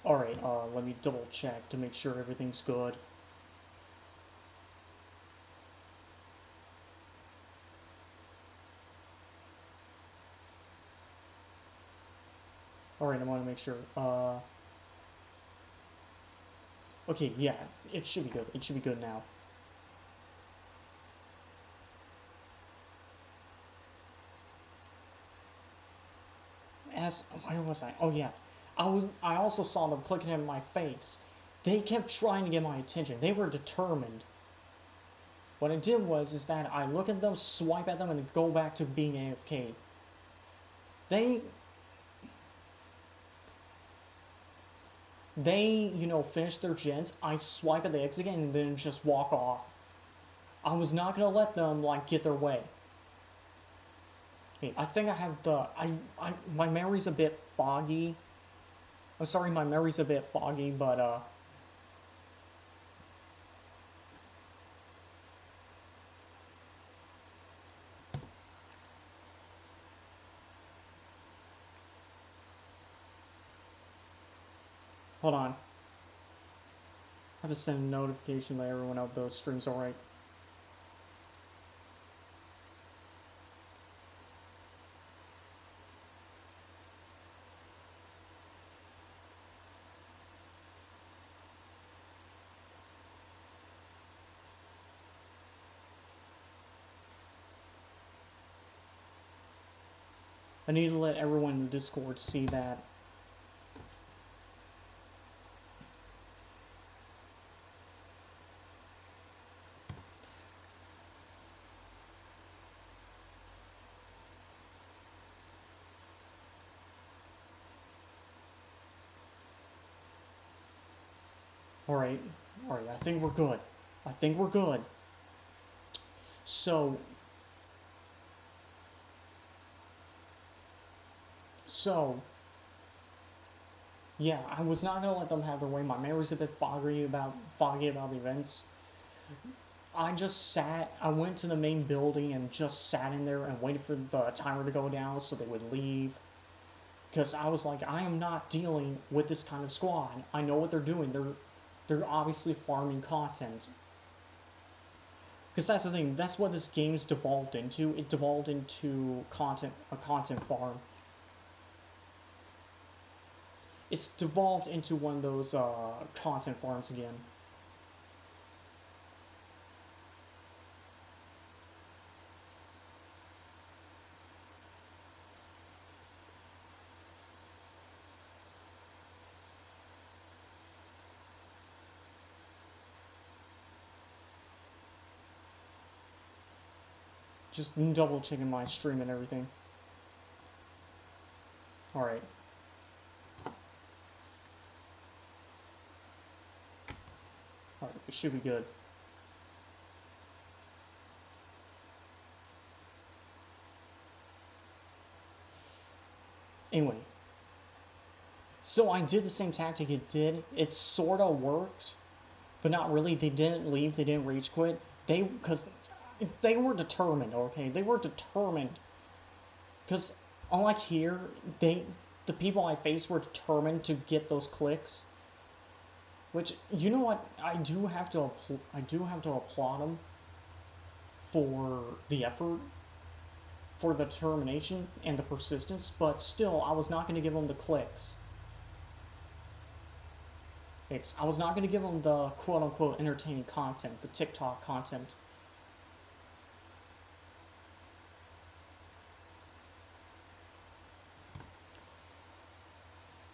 Alright, let me double check to make sure everything's good. Alright, I want to make sure. Okay, yeah, it should be good. It should be good now. Where was I? Oh yeah, I also saw them clicking in my face. They kept trying to get my attention. They were determined. What I did is that I look at them, swipe at them, and go back to being AFK. They, finish their gens. I swipe at the exit again and then just walk off. I was not gonna let them get their way. Okay, I think I have my memory's a bit foggy. I'm sorry, my memory's a bit foggy, but hold on. I have to send a notification to let everyone know those streams alright. I need to let everyone in the Discord see that. Alright, I think we're good. I think we're good. So, yeah, I was not gonna let them have their way. My memory's a bit foggy about the events. I went to the main building and just sat in there and waited for the timer to go down so they would leave. Because I was like, I am not dealing with this kind of squad. I know what they're doing. They're obviously farming content. Because that's the thing. That's what this game's devolved into. It devolved into a content farm. It's devolved into one of those content farms again. Just double checking my stream and everything. Alright. Alright, it should be good. Anyway. So I did the same tactic it did. It sorta worked, but not really. They didn't leave, they didn't rage quit. Because they were determined, okay? They were determined. Because unlike here, the people I faced were determined to get those clicks. Which, you know what, I do have to applaud them for the effort, for the determination and the persistence, but still, I was not going to give them the clicks. I was not going to give them the quote-unquote entertaining content, the TikTok content.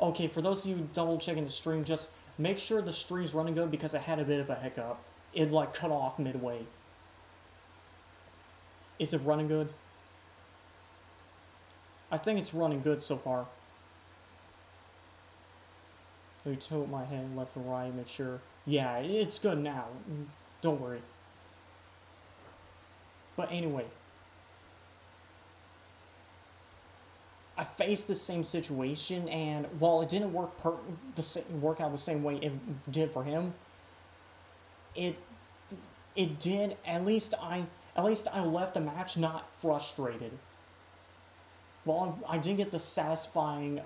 Okay, for those of you double-checking the stream, just make sure the stream's running good because I had a bit of a hiccup. It, cut off midway. Is it running good? I think it's running good so far. Let me tilt my head left and right, make sure. Yeah, it's good now. Don't worry. But anyway, I faced the same situation, and while it didn't work out the same way it did for him, it did. At least I left the match not frustrated. Well, I didn't get the satisfying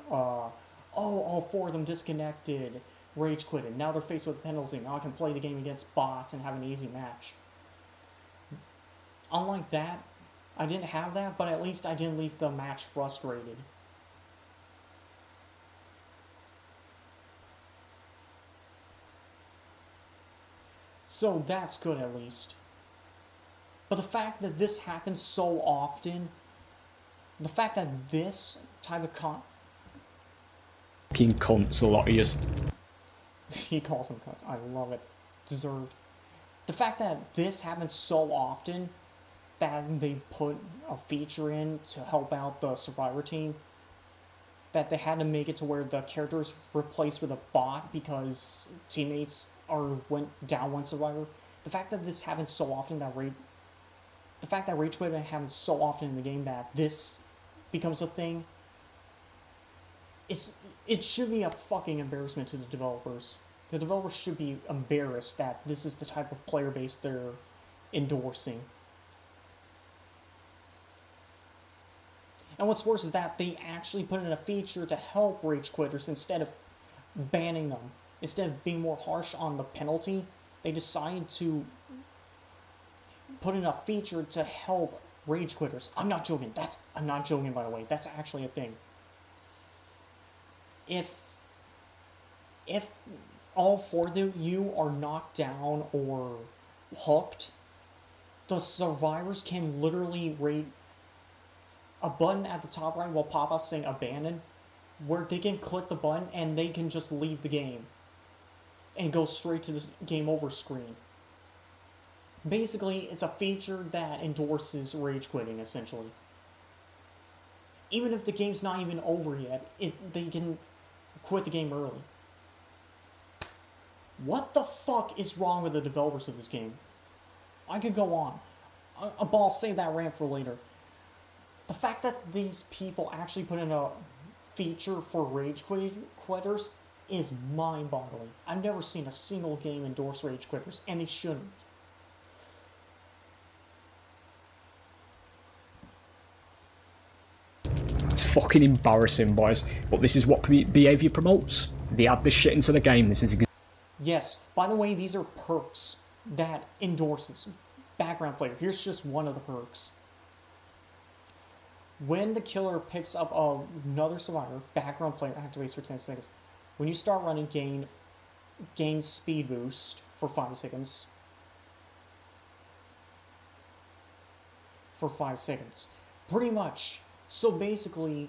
oh, all 4 of them disconnected, rage quitted. Now they're faced with a penalty. Now I can play the game against bots and have an easy match. Unlike that, I didn't have that, but at least I didn't leave the match frustrated. So that's good at least. But the fact that this happens so often, the fact that this type of fucking cunts, a lot of yous. He calls them cunts. I love it. Deserved. The fact that this happens so often that they put a feature in to help out the Survivor team, that they had to make it to where the characters replaced with a bot because teammates went down one Survivor. The fact that this happens so often that the fact that rage quitting happens so often in the game that this becomes a thing, it should be a fucking embarrassment to the developers. The developers should be embarrassed that this is the type of player base they're endorsing. And what's worse is that they actually put in a feature to help rage quitters instead of banning them. Instead of being more harsh on the penalty, they decided to put in a feature to help rage quitters. I'm not joking. I'm not joking, by the way. That's actually a thing. If all 4 of you are knocked down or hooked, the survivors can literally rate a button at the top right will pop up saying abandon, where they can click the button and they can just leave the game and go straight to the game over screen. Basically, it's a feature that endorses rage quitting, essentially. Even if the game's not even over yet, they can quit the game early. What the fuck is wrong with the developers of this game? I could go on, but I'll save that rant for later. The fact that these people actually put in a feature for rage quitters is mind-boggling. I've never seen a single game endorse rage quitters, and they shouldn't. It's fucking embarrassing, boys. But this is what behaviour promotes. They add this shit into the game. This is Yes, by the way, these are perks that endorses. Background player, here's just one of the perks. When the killer picks up another survivor, background player activates for 10 seconds. When you start running, gain speed boost for 5 seconds. For 5 seconds. Pretty much. So basically,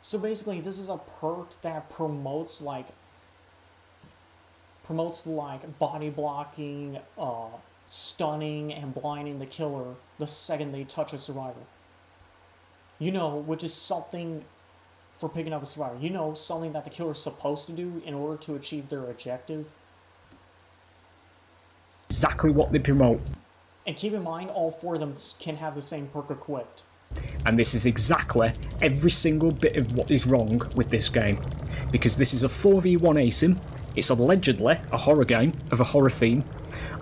this is a perk that promotes like body blocking, stunning, and blinding the killer the second they touch a survivor. You know, which is something for picking up a survivor. You know, something that the killer is supposed to do in order to achieve their objective. exactly what they promote. And keep in mind, all 4 of them can have the same perk equipped. And this is exactly every single bit of what is wrong with this game. Because this is a 4v1 ASIM, it's allegedly a horror game of a horror theme,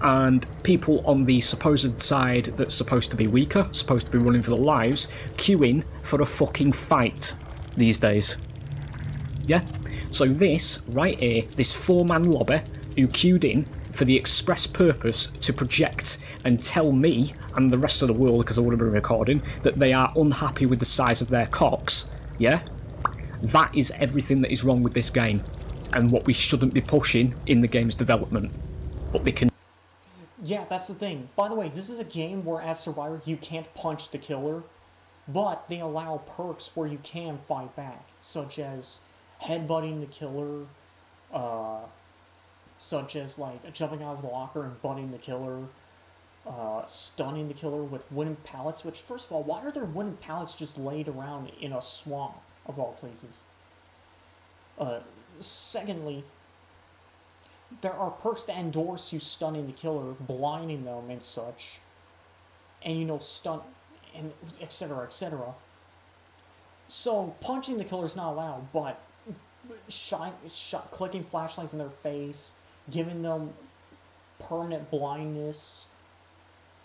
and people on the supposed side that's supposed to be weaker, supposed to be running for their lives, queuing for a fucking fight these days. Yeah? So this, right here, this 4-man lobby who queued in for the express purpose to project and tell me and the rest of the world, because I would have been recording, that they are unhappy with the size of their cocks, yeah? That is everything that is wrong with this game, and what we shouldn't be pushing in the game's development. But they can... Yeah, that's the thing. By the way, this is a game where as Survivor you can't punch the killer, but they allow perks where you can fight back, such as headbutting the killer, such as like jumping out of the locker and butting the killer, stunning the killer with wooden pallets, which, first of all, why are there wooden pallets just laid around in a swamp, of all places? Secondly, there are perks that endorse you stunning the killer, blinding them and such, and, you know, stun, and etc., etc. So, punching the killer is not allowed, but clicking flashlights in their face, giving them permanent blindness,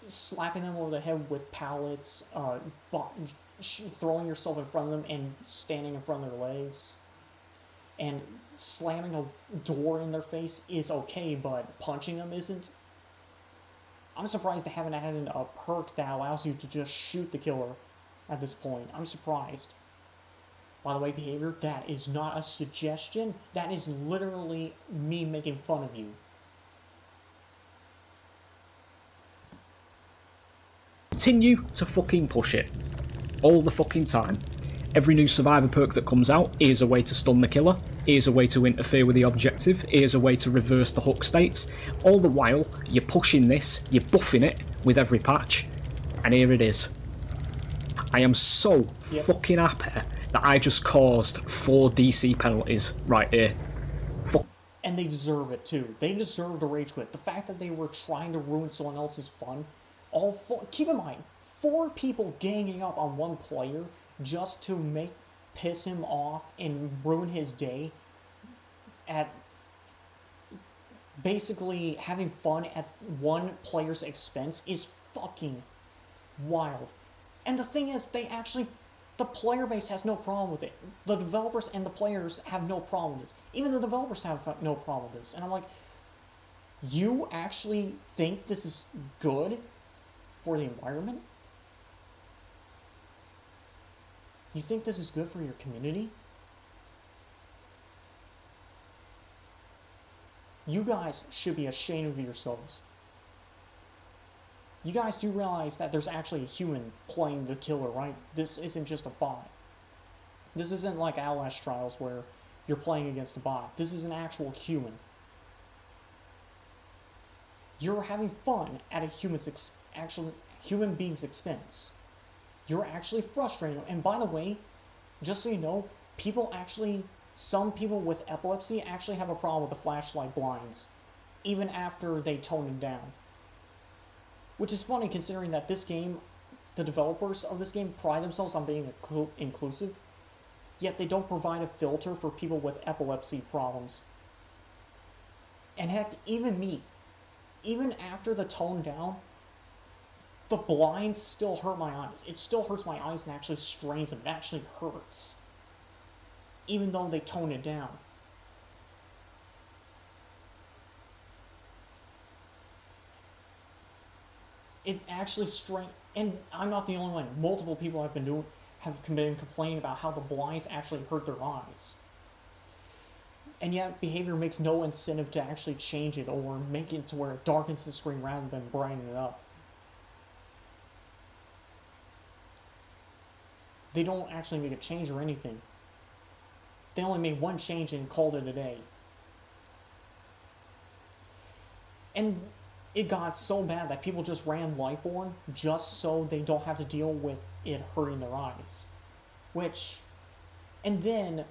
slapping them over the head with pallets, throwing yourself in front of them and standing in front of their legs, and slamming a door in their face is okay, but punching them isn't. I'm surprised they haven't added a perk that allows you to just shoot the killer at this point. I'm surprised. By the way, behavior, that is not a suggestion. That is literally me making fun of you. Continue to fucking push it. All the fucking time. Every new survivor perk that comes out, here's a way to stun the killer, here's a way to interfere with the objective, here's a way to reverse the hook states. All the while, you're pushing this, you're buffing it with every patch, and here it is. I am so fucking happy that I just caused 4 DC penalties right here. And they deserve it too. They deserve to rage quit. The fact that they were trying to ruin someone else's fun, keep in mind, 4 people ganging up on one player just to piss him off and ruin his day at basically having fun at one player's expense is fucking wild. And the thing is, the player base has no problem with it. The developers and the players have no problem with this. Even the developers have no problem with this. And I'm like, you actually think this is good for the environment? You think this is good for your community? You guys should be ashamed of yourselves. You guys do realize that there's actually a human playing the killer, right? This isn't just a bot. This isn't like Outlast Trials where you're playing against a bot. This is an actual human. You're having fun at a human being's expense. You're actually frustrating. And by the way, just so you know, some people with epilepsy actually have a problem with the flashlight blinds, even after they tone it down. Which is funny considering that this game, the developers of this game pride themselves on being inclusive, yet they don't provide a filter for people with epilepsy problems. And heck, even me, even after the tone down, the blinds still hurt my eyes. It still hurts my eyes and actually strains them. It actually hurts. Even though they tone it down. It actually strains, and I'm not the only one. Multiple people have been complaining about how the blinds actually hurt their eyes. And yet, behavior makes no incentive to actually change it or make it to where it darkens the screen rather than brightening it up. They don't actually make a change or anything. They only made one change and called it a day. And it got so bad that people just ran Lightborn just so they don't have to deal with it hurting their eyes. And then,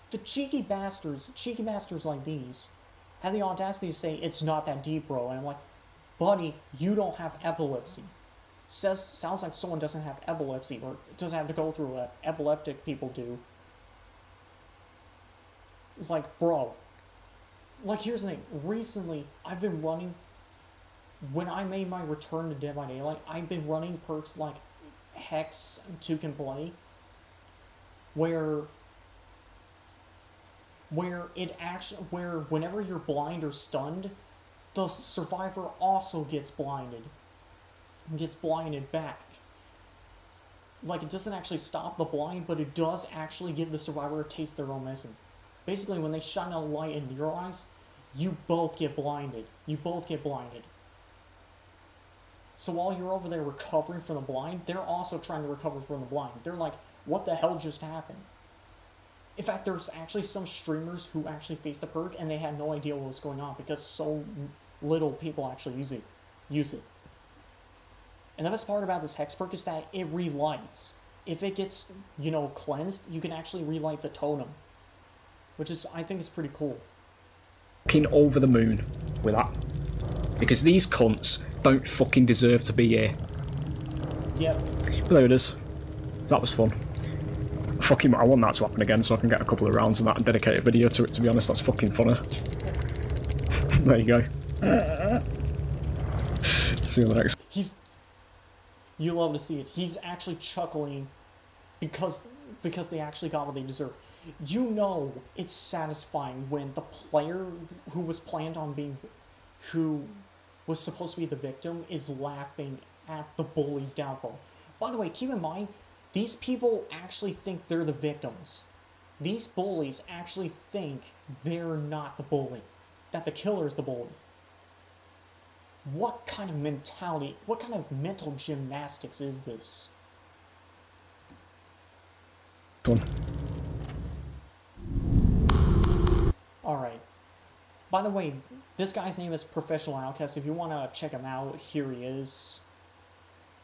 the cheeky bastards like these, have the audacity to say, it's not that deep, bro. And I'm like, buddy, you don't have epilepsy. Sounds like someone doesn't have epilepsy, or doesn't have to go through what epileptic people do. Like, bro. Like, here's the thing. Recently, I've been running... When I made my return to Dead by Daylight, I've been running perks like Hex 2 Can Play, where whenever you're blind or stunned, the survivor also gets blinded. And gets blinded back. Like, it doesn't actually stop the blind, but it does actually give the survivor a taste of their own medicine. Basically, when they shine a light in your eyes, you both get blinded. So while you're over there recovering from the blind, they're also trying to recover from the blind. They're like, what the hell just happened? In fact, there's actually some streamers who actually faced the perk and they had no idea what was going on because so little people actually use it. And the best part about this Hex perk is that it relights. If it gets, cleansed, you can actually relight the totem. Which is, I think is pretty cool. Fucking over the moon with that. Because these cunts don't fucking deserve to be here. Yep. But there it is. That was fun. Fucking, I want that to happen again so I can get a couple of rounds and that and dedicate a video to it, to be honest. That's fucking funny. There you go. See you in the next. You love to see it. He's actually chuckling because they actually got what they deserve. You know it's satisfying when the player who was planned on being, who was supposed to be the victim, is laughing at the bully's downfall. By the way, keep in mind, these people actually think they're the victims. These bullies actually think they're not the bully, that the killer is the bully. What kind of mentality, what kind of mental gymnastics is this? One. Alright. By the way, this guy's name is Professional Outcast. If you want to check him out, here he is.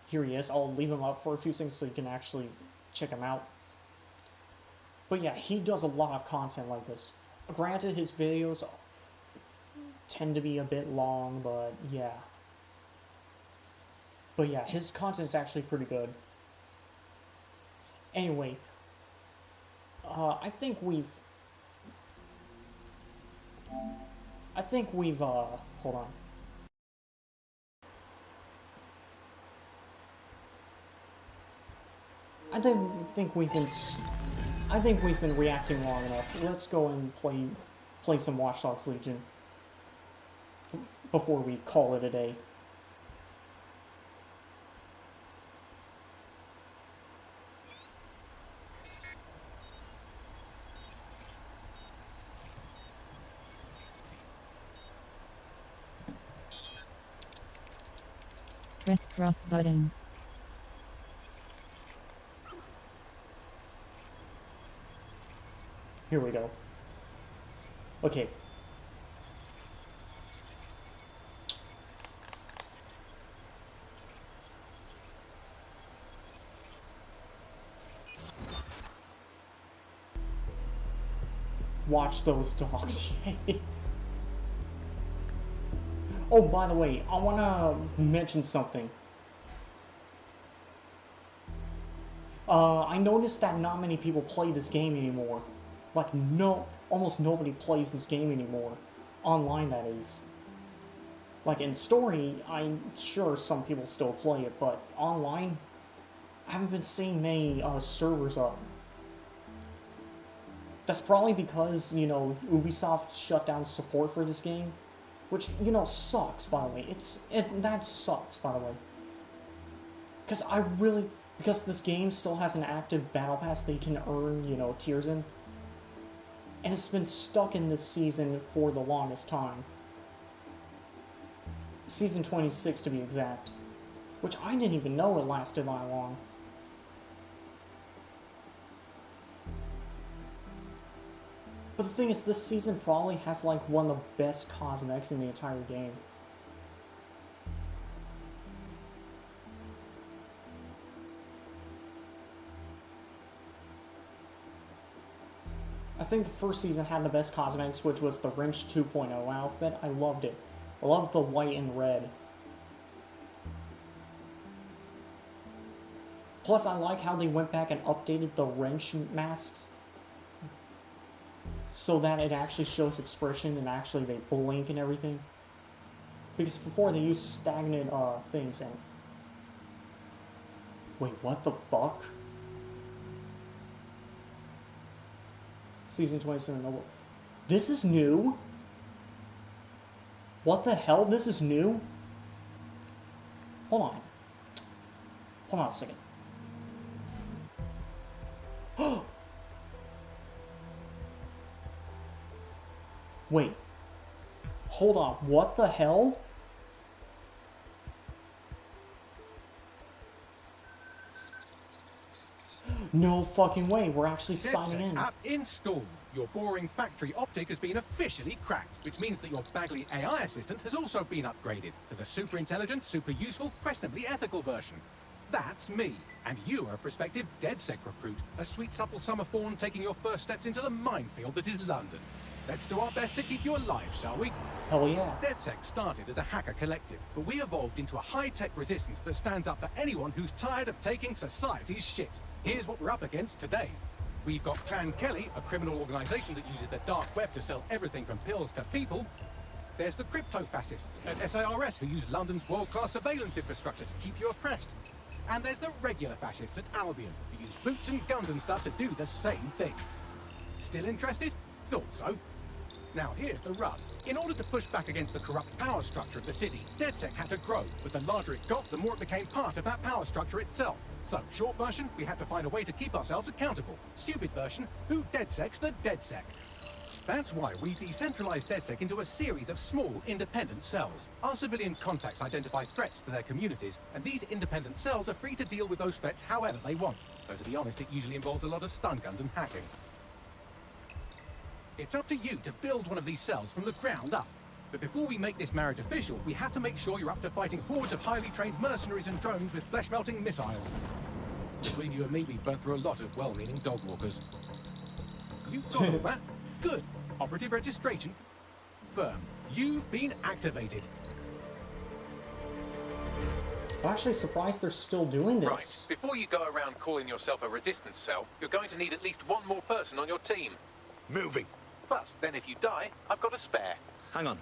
Here he is. I'll leave him up for a few seconds so you can actually check him out. But yeah, he does a lot of content like this. Granted, his videos tend to be a bit long, but yeah. But yeah, his content is actually pretty good. Anyway, I think we've, hold on. I think we've been reacting long enough. Let's go and play some Watch Dogs Legion before we call it a day. Press cross button. Here we go. Okay. Watch those dogs. Oh, by the way, I want to mention something. I noticed that not many people play this game anymore. Like, almost nobody plays this game anymore. Online, that is. Like, in story, I'm sure some people still play it, but online, I haven't been seeing many servers up. That's probably because, you know, Ubisoft shut down support for this game. Which, you know, sucks, by the way. That sucks, by the way. Because this game still has an active battle pass that you can earn, you know, tiers in. And it's been stuck in this season for the longest time. Season 26 to be exact. Which I didn't even know it lasted that long. But the thing is, this season probably has like one of the best cosmetics in the entire game. I think the first season had the best cosmetics, which was the Wrench 2.0 outfit. I loved it. I loved the white and red. Plus, I like how they went back and updated the Wrench masks so that it actually shows expression and actually they blink and everything. Because before they used stagnant things and... Wait, what the fuck? Season 27. This is new? What the hell? This is new? Hold on. Hold on a second. Wait. Hold on. What the hell? No fucking way. We're actually signing in. App installed. Your boring factory optic has been officially cracked, which means that your Bagley AI assistant has also been upgraded to the super intelligent, super useful, questionably ethical version. That's me, and you are a prospective DedSec recruit, a sweet supple summer fawn taking your first steps into the minefield that is London. Let's do our best to keep you alive, shall we? Hell yeah. DedSec started as a hacker collective, but we evolved into a high-tech resistance that stands up for anyone who's tired of taking society's shit. Here's what we're up against today. We've got Clan Kelly, a criminal organization that uses the dark web to sell everything from pills to people. There's the crypto-fascists at SARS who use London's world-class surveillance infrastructure to keep you oppressed. And there's the regular fascists at Albion who use boots and guns and stuff to do the same thing. Still interested? Thought so. Now here's the rub. In order to push back against the corrupt power structure of the city, DedSec had to grow, but the larger it got, the more it became part of that power structure itself. So, short version, we had to find a way to keep ourselves accountable. Stupid version, who DedSec's the DedSec? That's why we decentralized DedSec into a series of small, independent cells. Our civilian contacts identify threats to their communities, and these independent cells are free to deal with those threats however they want. Though to be honest, it usually involves a lot of stun guns and hacking. It's up to you to build one of these cells from the ground up. But before we make this marriage official, we have to make sure you're up to fighting hordes of highly trained mercenaries and drones with flesh-melting missiles. Between you and me, we've burnt through a lot of well-meaning dog walkers. You've got all that? Good. Operative registration confirmed. You've been activated. I'm actually surprised they're still doing this. Right. Before you go around calling yourself a resistance cell, you're going to need at least one more person on your team. Moving. Plus, then if you die, I've got a spare. Hang on.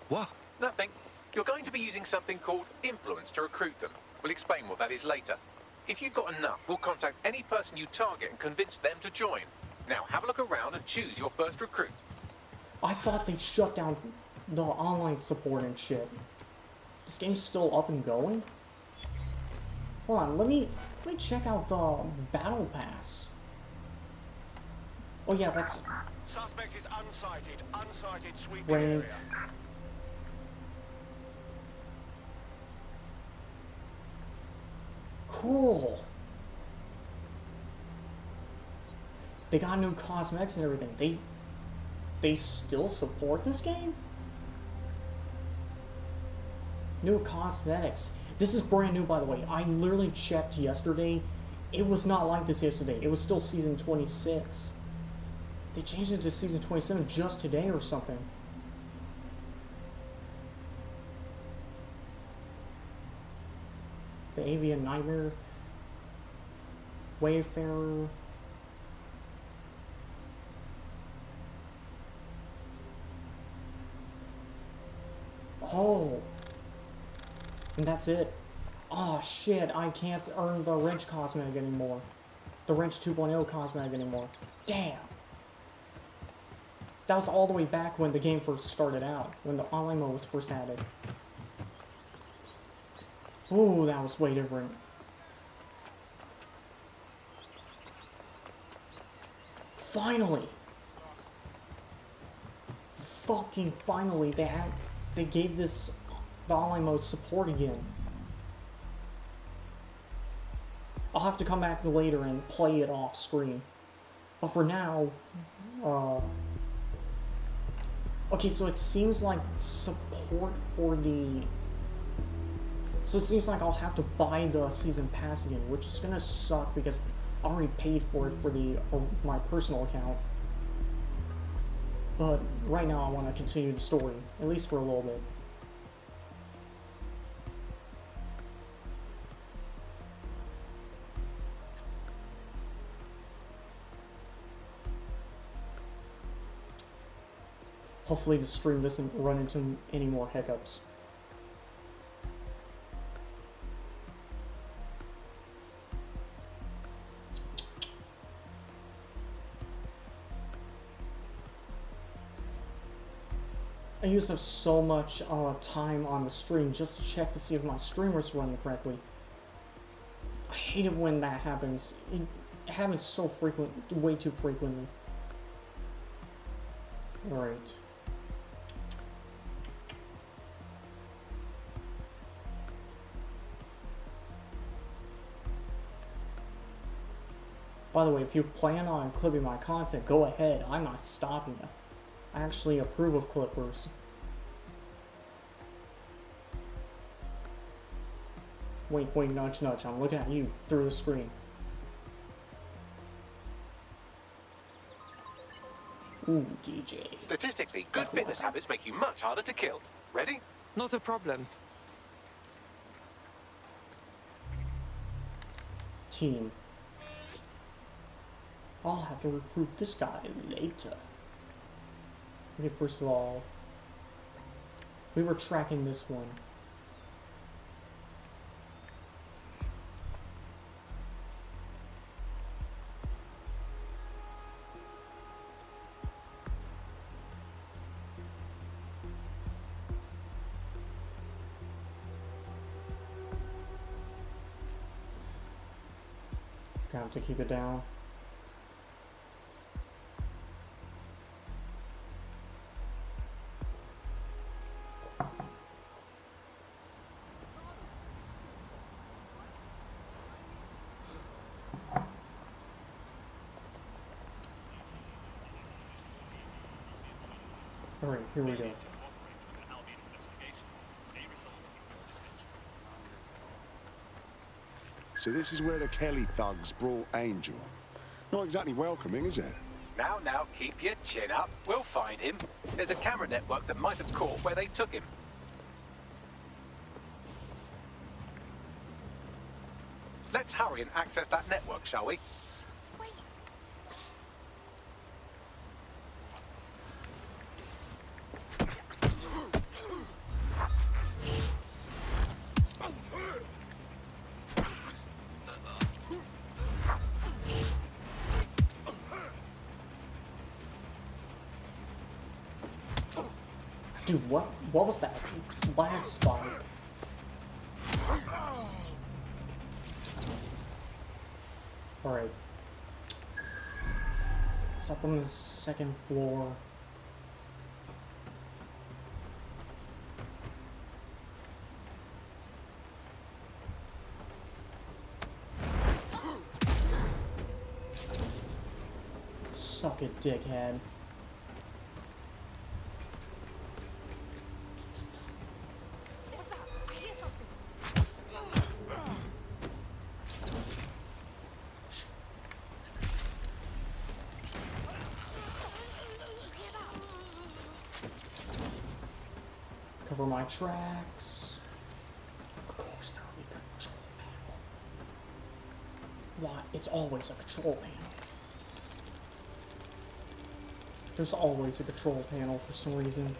What? Nothing. You're going to be using something called influence to recruit them. We'll explain what that is later. If you've got enough, we'll contact any person you target and convince them to join. Now, have a look around and choose your first recruit. I thought they shut down the online support and shit. This game's still up and going? Hold on, let me check out the battle pass. Oh yeah, that's Suspect is unsighted. Unsighted sweeping rank. area. Cool. They got new cosmetics and everything. They still support this game? New cosmetics. This is brand new, by the way. I literally checked yesterday. It was not like this yesterday. It was still season 26. They changed it to season 27 just today or something. The Avian Nightmare. Wayfarer. Oh. And that's it. Oh shit, I can't earn the wrench cosmetic anymore. The wrench 2.0 cosmetic anymore. Damn. That was all the way back when the game first started out, when the online mode was first added. Ooh, that was way different. Finally! Fucking finally, they gave this the online mode support again. I'll have to come back later and play it off screen. But for now, okay, so it seems like support for the... So it seems like I'll have to buy the season pass again, which is gonna suck because I already paid for it for my personal account. But right now I want to continue the story, at least for a little bit. Hopefully the stream doesn't run into any more hiccups. I used up so much time on the stream just to check to see if my stream was running correctly. I hate it when that happens. It happens so way too frequently. Alright. By the way, if you plan on clipping my content, go ahead. I'm not stopping you. I actually approve of clippers. Wink, wink, nudge, nudge. I'm looking at you through the screen. Ooh, DJ. Statistically, good fitness habits make you much harder to kill. Ready? Not a problem. Team. I'll have to recruit this guy later. Okay, first of all, We were tracking this one. Have to keep it down. Alright, here we go. So this is where the Kelly thugs brought Angel. Not exactly welcoming, is it? Now, keep your chin up. We'll find him. There's a camera network that might have caught where they took him. Let's hurry and access that network, shall we? Dude, what was that last spike? Alright. It's up on the second floor. Suck it, dickhead. Cover my tracks. Of course there'll be a control panel. Why? It's always a control panel. There's always a control panel for some reason.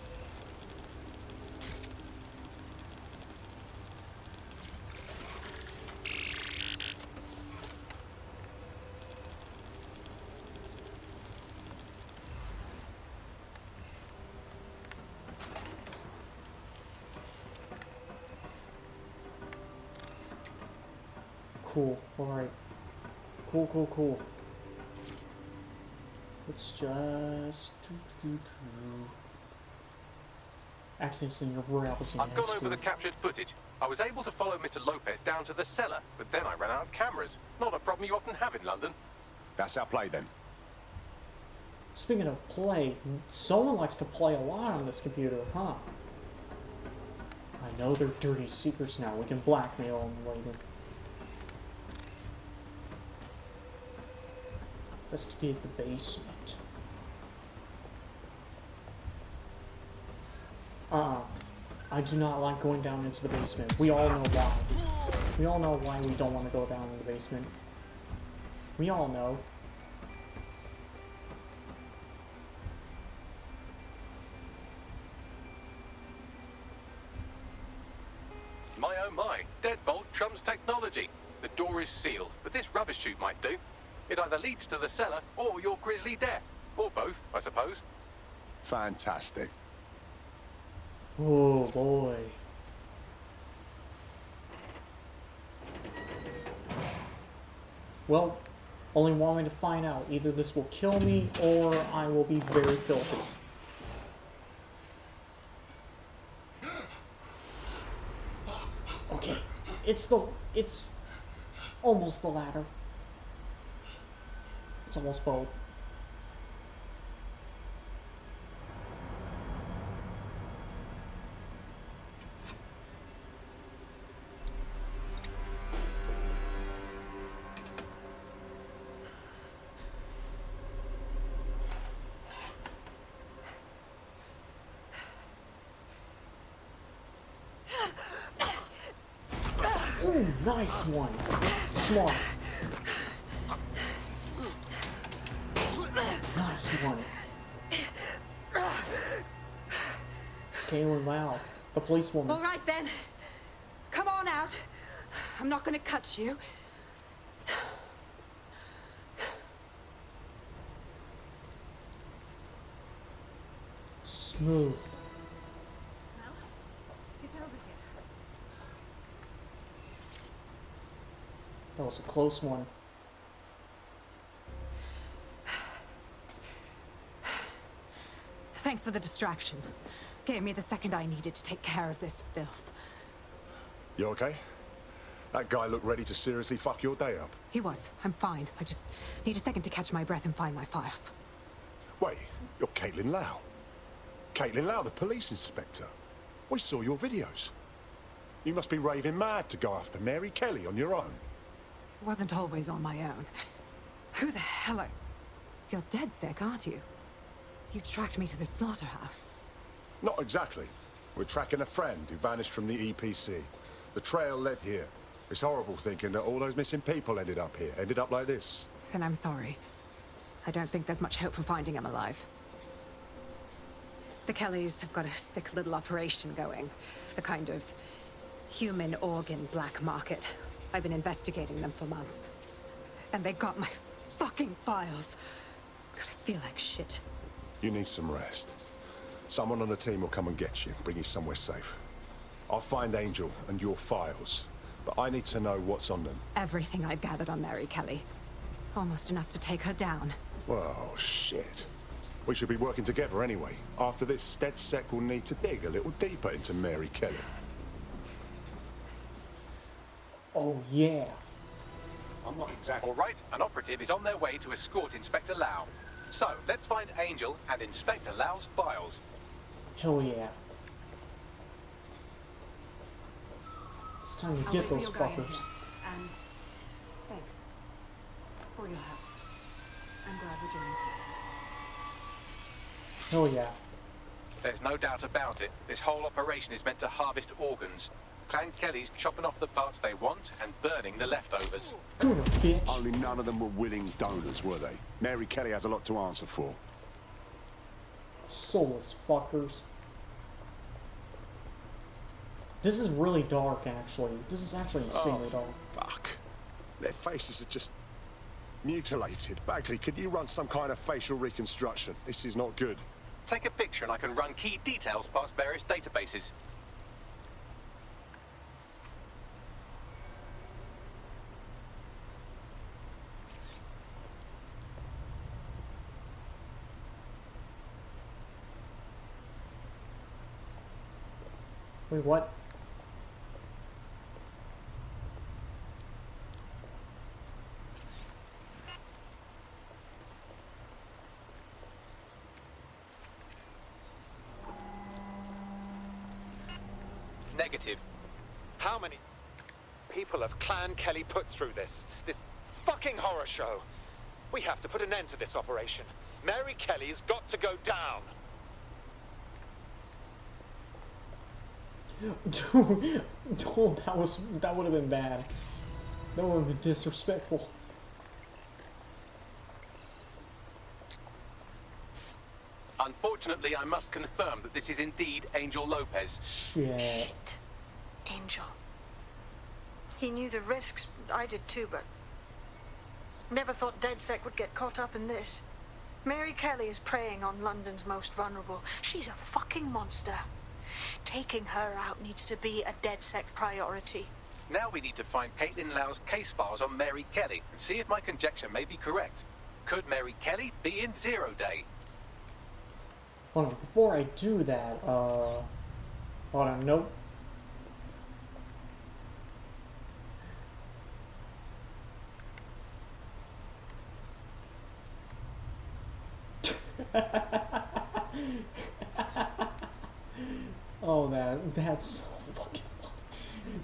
Cool, alright. Cool. Let's just... accessing your browsing I've gone over history. the captured footage. I was able to follow Mr. Lopez down to the cellar, but then I ran out of cameras. Not a problem you often have in London. That's our play then. Speaking of play, someone likes to play a lot on this computer, huh? I know they're dirty secrets now. We can blackmail them later. Investigate the basement. I do not like going down into the basement. We all know why. We all know why we don't want to go down in the basement. We all know. My oh my, deadbolt trumps technology. The door is sealed, but this rubbish chute might do. It either leads to the cellar or your grisly death. Or both, I suppose. Fantastic. Oh boy. Well, only one way to find out. Either this will kill me or I will be very filthy. Okay, it's almost the latter. It's almost both. Ooh, nice one. Smart. Nice one. It's Kaylin, wow. The policewoman. All right then. Come on out. I'm not gonna cut you. Smooth. Well, it's over here. That was a close one. Thanks for the distraction. Gave me the second I needed to take care of this filth. You okay? That guy looked ready to seriously fuck your day up. He was. I'm fine. I just need a second to catch my breath and find my files. Wait, you're Caitlin Lau. Caitlin Lau, the police inspector. We saw your videos. You must be raving mad to go after Mary Kelly on your own. Wasn't always on my own. Who the hell are... You're dead sick, aren't you? You tracked me to the slaughterhouse. Not exactly. We're tracking a friend who vanished from the EPC. The trail led here. It's horrible thinking that all those missing people ended up here, ended up like this. Then I'm sorry. I don't think there's much hope for finding him alive. The Kellys have got a sick little operation going. A kind of human organ black market. I've been investigating them for months. And they got my fucking files. God, I feel like shit. You need some rest. Someone on the team will come and get you, bring you somewhere safe. I'll find Angel and your files, but I need to know what's on them. Everything I've gathered on Mary Kelly. Almost enough to take her down. Well, shit. We should be working together anyway. After this, DedSec will need to dig a little deeper into Mary Kelly. Oh yeah. I'm not exactly... All right, an operative is on their way to escort Inspector Lau. So, let's find Angel and Inspector Lau's files. Hell yeah. It's time to get those fuckers. And thanks for your help. I'm glad we're doing it. Hell yeah. There's no doubt about it. This whole operation is meant to harvest organs. Clan Kelly's chopping off the parts they want and burning the leftovers. Good bitch. Only none of them were willing donors, were they? Mary Kelly has a lot to answer for. Soulless fuckers. This is really dark, actually. This is actually insanely dark. Fuck. Their faces are just mutilated. Bagley, could you run some kind of facial reconstruction? This is not good. Take a picture and I can run key details past various databases. Wait, what? Negative. How many people have Clan Kelly put through this fucking horror show? We have to put an end to this operation. Mary Kelly's got to go down. Dude, that would have been bad. That would have been disrespectful. Unfortunately, I must confirm that this is indeed Angel Lopez. Shit. Shit. Angel. He knew the risks. I did too, but... Never thought DedSec would get caught up in this. Mary Kelly is preying on London's most vulnerable. She's a fucking monster. Taking her out needs to be a DedSec priority. Now we need to find Caitlin Lau's case files on Mary Kelly and see if my conjecture may be correct. Could Mary Kelly be in Zero Day? Hold on, before I do that, hold on, nope. Oh, that's so fucking funny.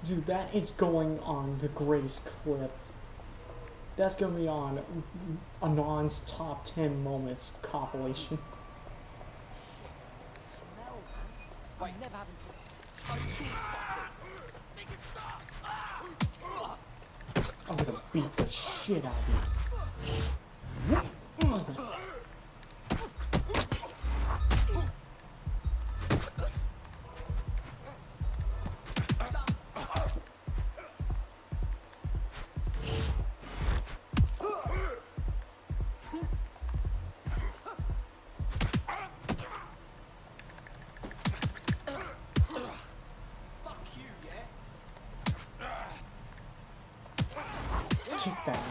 Dude, that is going on the Grace clip. That's gonna be on Anon's top 10 moments compilation. I'm gonna beat the shit out of you.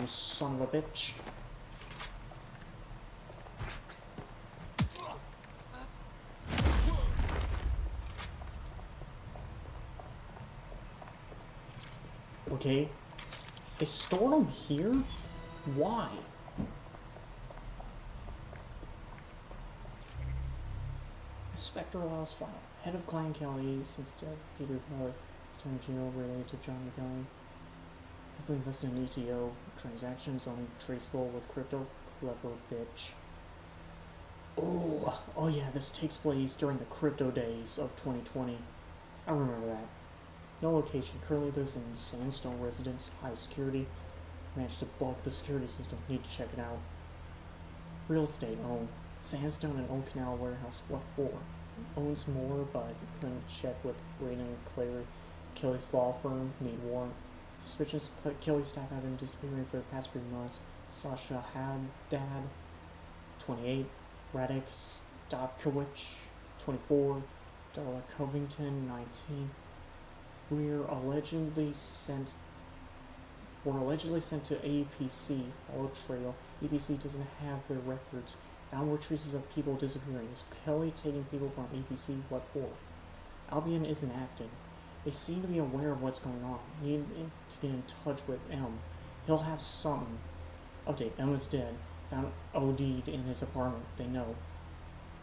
son of a bitch. Okay. They stored them here? Why? Spectre Lost File. Head of Clan Kelly since death, Peter Keller. Time jail related to Johnny Kelly. Heavily invested in ETO. Transactions untraceable with crypto. Clever bitch. Oh yeah, this takes place during the crypto days of 2020. I remember that. No location. Currently lives in Sandstone residence. High security. Managed to bug the security system. Need to check it out. Real estate owned. Sandstone and Old Canal Warehouse. What for? Owns more, but couldn't check with Raiden Clary. Kelly's law firm. Need warrant. Suspicions Kelly staff have been disappearing for the past few months. Sasha Haddad, 28. Radek Stopkowicz, 24. Darla Covington, 19. Were allegedly sent to APC. Follow trail. APC doesn't have their records. Found more traces of people disappearing. Is Kelly taking people from APC? What for? Albion isn't acting. They seem to be aware of what's going on. Need to get in touch with M. He'll have something. Update. M is dead. Found OD'd in his apartment. They know.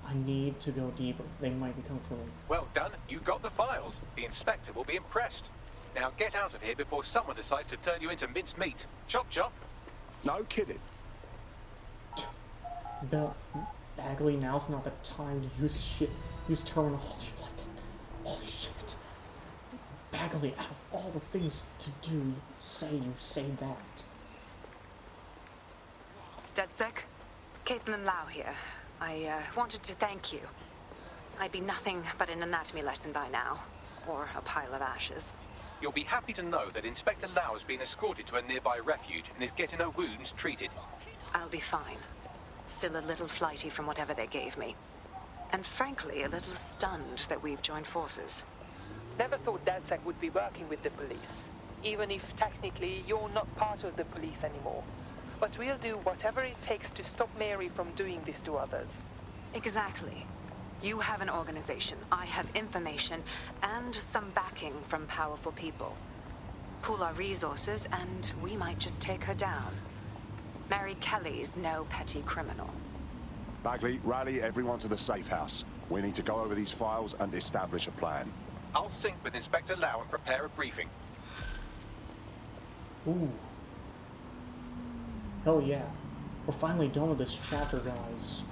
I need to go deeper. They might become for me. Well done. You got the files. The inspector will be impressed. Now get out of here before someone decides to turn you into minced meat. Chop chop. No kidding. Bagley, now's not the time to use terminology like that. Holy shit. Bagley, out of all the things to do, you say that. DedSec? Caitlin Lau here. I wanted to thank you. I'd be nothing but an anatomy lesson by now. Or a pile of ashes. You'll be happy to know that Inspector Lau has been escorted to a nearby refuge and is getting her wounds treated. I'll be fine. Still a little flighty from whatever they gave me. And frankly, a little stunned that we've joined forces. Never thought DedSec would be working with the police. Even if technically you're not part of the police anymore. But we'll do whatever it takes to stop Mary from doing this to others. Exactly. You have an organization, I have information, and some backing from powerful people. Pool our resources, and we might just take her down. Mary Kelly's no petty criminal. Bagley, rally everyone to the safe house. We need to go over these files and establish a plan. I'll sync with Inspector Lau and prepare a briefing. Ooh. Hell yeah. We're finally done with this chapter, guys.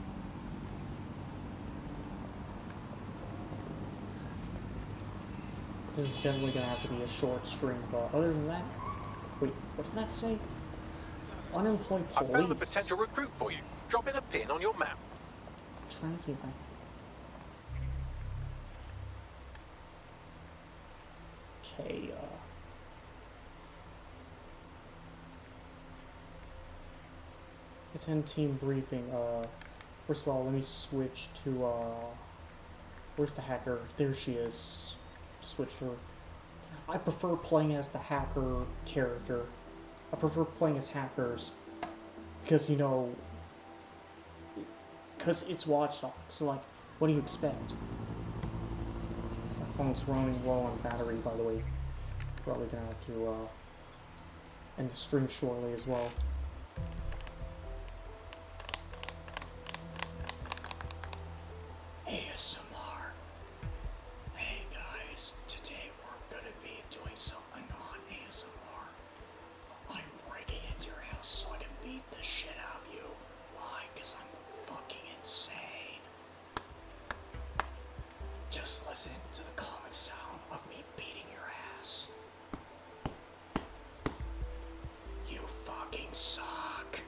This is definitely gonna have to be a short stream, but other than that... Wait, what did that say? Unemployed police. I found a potential recruit for you. Drop in a pin on your map. Trying to see if I... Okay, attend team briefing. First of all, let me switch to, where's the hacker? There she is. Switch to her. I prefer playing as the hacker character. I prefer playing as hackers. Because, you know... Because it's Watch Dogs, so, like, what do you expect? My phone's running low on battery, by the way. Probably gonna have to, end the stream shortly as well. ASMR. Hey guys, today we're gonna be doing some Anon ASMR. I'm breaking into your house so I can beat the shit out of you. Why? Because I'm fucking insane. Just listen to the common sound of me beating your ass. You fucking suck.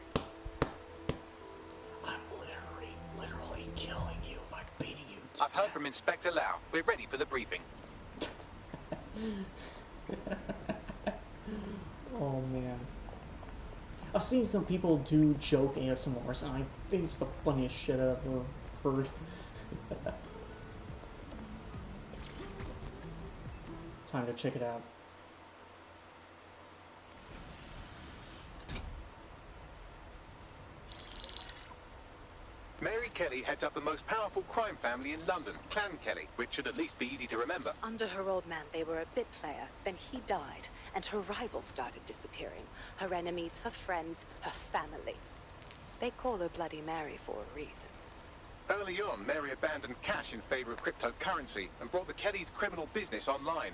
I'm literally killing you by beating you to I've heard from Inspector Lau. We're ready for the briefing. Oh man. I've seen some people do joke ASMRs and I think it's the funniest shit I've ever heard. Time to check it out. Mary Kelly heads up the most powerful crime family in London, Clan Kelly, which should at least be easy to remember. Under her old man, they were a bit player. Then he died, and her rivals started disappearing. Her enemies, her friends, her family. They call her Bloody Mary for a reason. Early on, Mary abandoned cash in favor of cryptocurrency and brought the Kellys' criminal business online.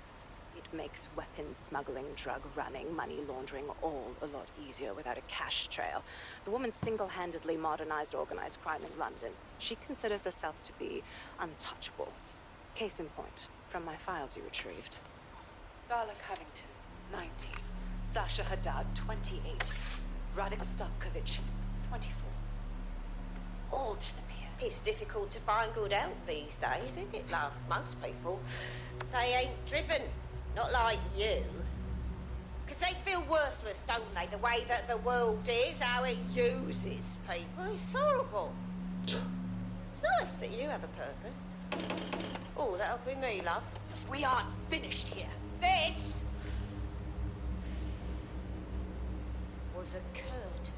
It makes weapons smuggling, drug running, money laundering all a lot easier without a cash trail. The woman single-handedly modernized organized crime in London. She considers herself to be untouchable. Case in point, from my files you retrieved. Darla Covington, 19. Sasha Haddad, 28. Radek Stavkovich, 24. All disappeared. It's difficult to find good help these days, isn't it, love? Most people, they ain't driven. Not like you. Because they feel worthless, don't they? The way that the world is, how it uses people. It's horrible. It's nice that you have a purpose. Oh, that'll be me, love. We aren't finished here. This was a courtesy.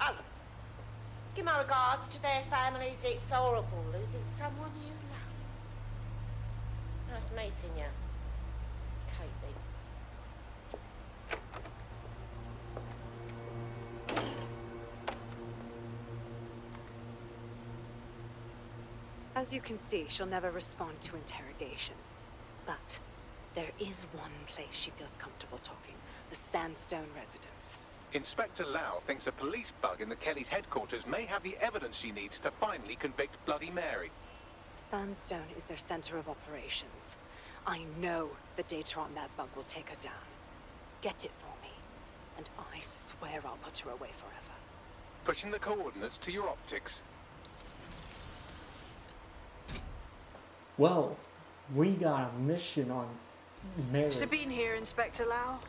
Oh, give my regards to their families. It's horrible losing someone you love. Nice meeting you, Caitlin. As you can see, she'll never respond to interrogation. But there is one place she feels comfortable talking. The Sandstone residence. Inspector Lau thinks a police bug in the Kellys' headquarters may have the evidence she needs to finally convict Bloody Mary. Sandstone is their center of operations. I know the data on that bug will take her down. Get it for me, and I swear I'll put her away forever. Pushing the coordinates to your optics. Well, we got a mission on Mary. Sabine here, Inspector Lau.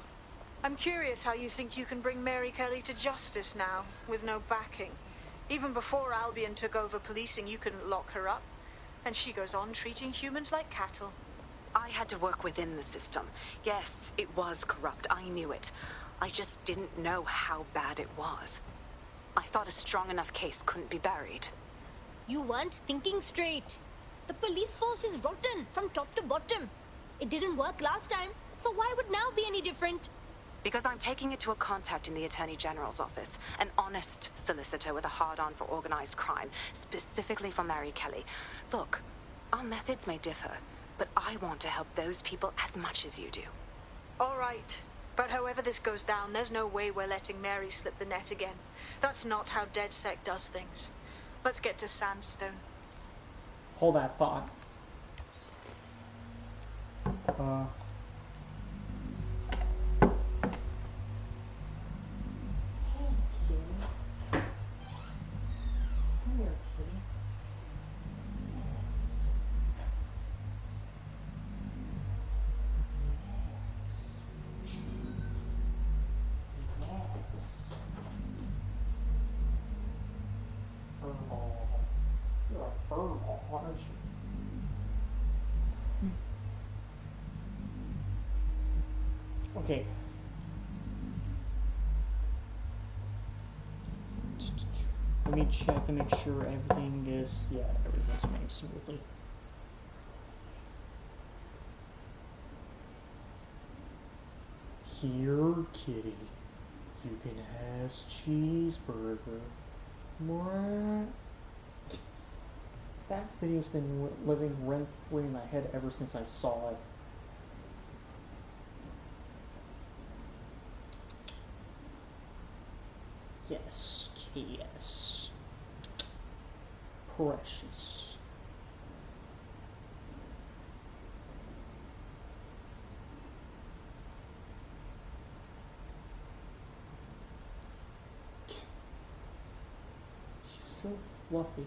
I'm curious how you think you can bring Mary Kelly to justice now, with no backing. Even before Albion took over policing, you couldn't lock her up. And she goes on treating humans like cattle. I had to work within the system. Yes, it was corrupt. I knew it. I just didn't know how bad it was. I thought a strong enough case couldn't be buried. You weren't thinking straight. The police force is rotten from top to bottom. It didn't work last time, so why would now be any different? Because I'm taking it to a contact in the Attorney General's office. An honest solicitor with a hard-on for organized crime, specifically for Mary Kelly. Look, our methods may differ, but I want to help those people as much as you do. All right. But however this goes down, there's no way we're letting Mary slip the net again. That's not how DedSec does things. Let's get to Sandstone. Hold that thought. Okay. Let me check to make sure everything is, yeah, everything's running smoothly. Here, kitty, you can have cheeseburger. What? That video's been living rent-free in my head ever since I saw it. Yes, yes. Precious. She's so fluffy.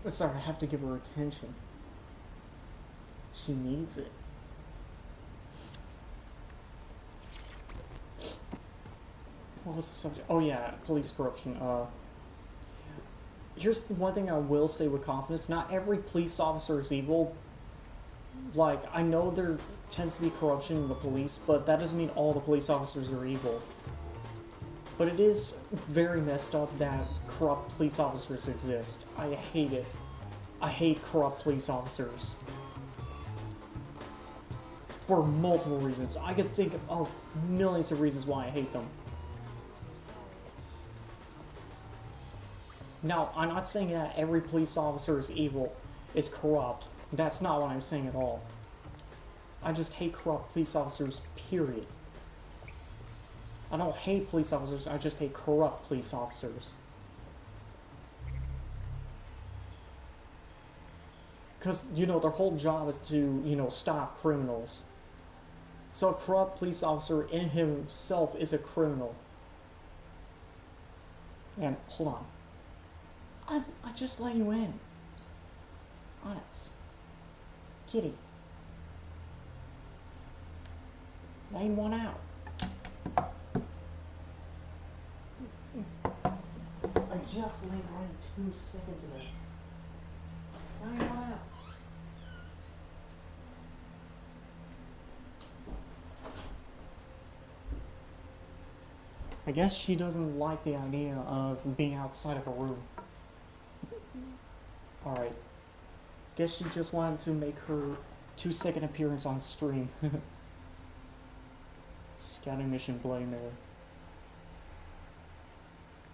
Sorry, I have to give her attention. She needs it. What was the subject? Oh yeah, police corruption. Here's the one thing I will say with confidence. Not every police officer is evil. Like, I know there tends to be corruption in the police, but that doesn't mean all the police officers are evil. But it is very messed up that corrupt police officers exist. I hate it. I hate corrupt police officers. For multiple reasons. I could think of millions of reasons why I hate them. Now, I'm not saying that every police officer is evil, is corrupt. That's not what I'm saying at all. I just hate corrupt police officers, period. I don't hate police officers, I just hate corrupt police officers. Because, you know, their whole job is to, you know, stop criminals. So a corrupt police officer in himself is a criminal. And, hold on. I just let you in. Honest. Kitty. Lane one out. I just laid right 2 seconds ago. Lane one out. I guess she doesn't like the idea of being outside of a room. Alright. Guess she just wanted to make her 2-second appearance on stream. Scouting mission, Bloody Mary.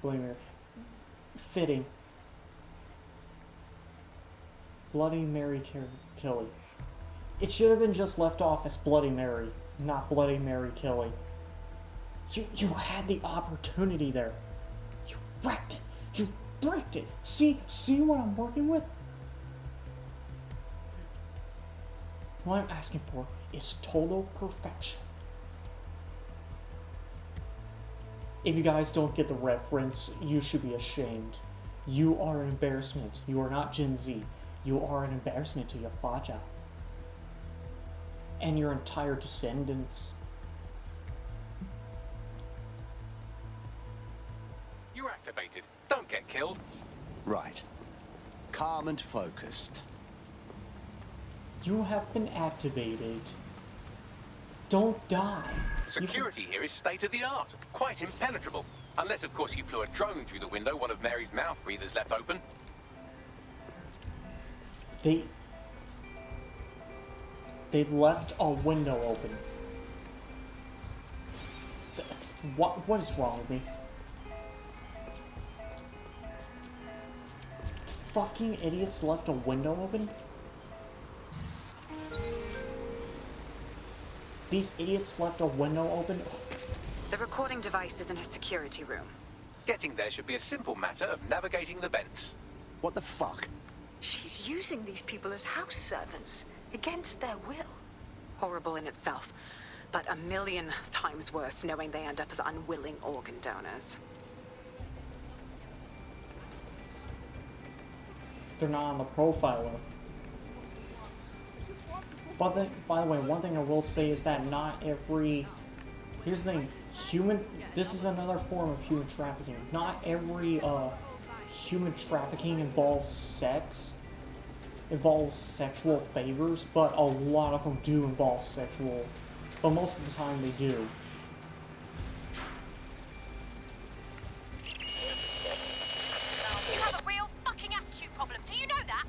Bloody Mary. Fitting. Bloody Mary Kelly. It should have been just left off as Bloody Mary, not Bloody Mary Kelly. You had the opportunity there. You wrecked it. You wrecked it. See what I'm working with? What I'm asking for is total perfection. If you guys don't get the reference, you should be ashamed. You are an embarrassment. You are not Gen Z. You are an embarrassment to your father. And your entire descendants. You're activated. Don't get killed. Right. Calm and focused. You have been activated. Don't die. Security here is state-of-the-art. Quite impenetrable. Unless, of course, you flew a drone through the window one of Mary's mouth breathers left open. They left a window open. What is wrong with me? Fucking idiots left a window open? These idiots left a window open? The recording device is in her security room. Getting there should be a simple matter of navigating the vents. What the fuck? She's using these people as house servants, against their will. Horrible in itself, but a million times worse knowing they end up as unwilling organ donors. They're not on the profiler. But by the way, one thing I will say is that not every... Here's the thing. This is another form of human trafficking. Not every human trafficking involves sex. Involves sexual favors, but a lot of them do involve sexual. But most of the time they do. You have a real fucking attitude problem. Do you know that?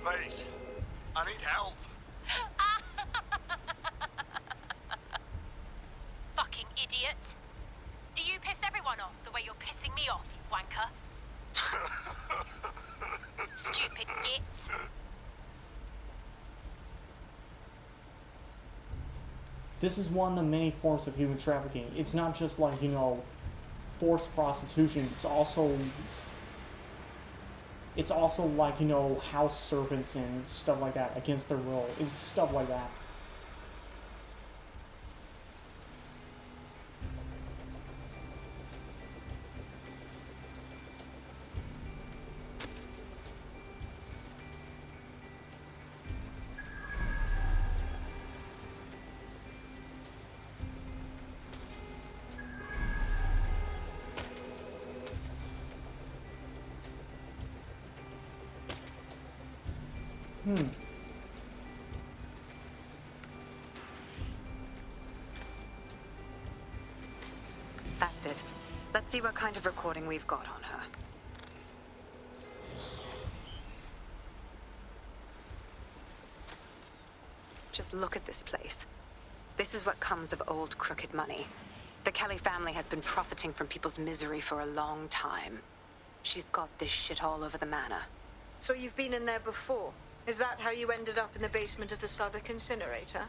Please, I need help. Fucking idiot. Do you piss everyone off the way you're pissing me off, you wanker? Stupid git. This is one of the many forms of human trafficking. It's not just like, you know, forced prostitution. It's also like, you know, house servants and stuff like that against their will. It's stuff like that. That's it. Let's see what kind of recording we've got on her. Just look at this place. This is what comes of old crooked money. The Kelly family has been profiting from people's misery for a long time. She's got this shit all over the manor. So you've been in there before? Is that how you ended up in the basement of the Southwark incinerator?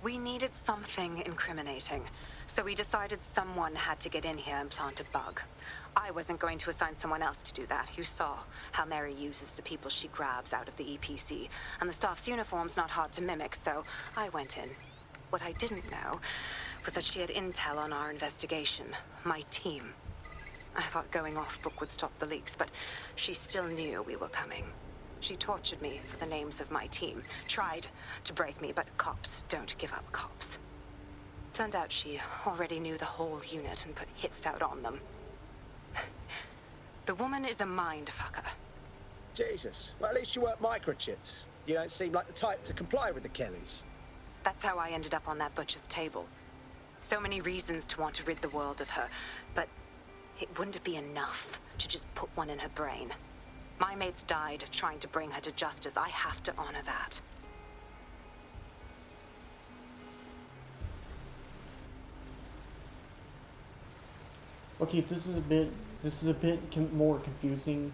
We needed something incriminating, so we decided someone had to get in here and plant a bug. I wasn't going to assign someone else to do that. You saw how Mary uses the people she grabs out of the EPC, and the staff's uniform's not hard to mimic, so I went in. What I didn't know was that she had intel on our investigation, my team. I thought going off book would stop the leaks, but she still knew we were coming. She tortured me for the names of my team, tried to break me, but cops don't give up cops. Turned out she already knew the whole unit and put hits out on them. The woman is a mindfucker. Jesus. Well, at least you weren't microchipped. You don't seem like the type to comply with the Kellys. That's how I ended up on that butcher's table. So many reasons to want to rid the world of her, but it wouldn't be enough to just put one in her brain. My mates died trying to bring her to justice. I have to honor that. Okay, this is a bit more confusing.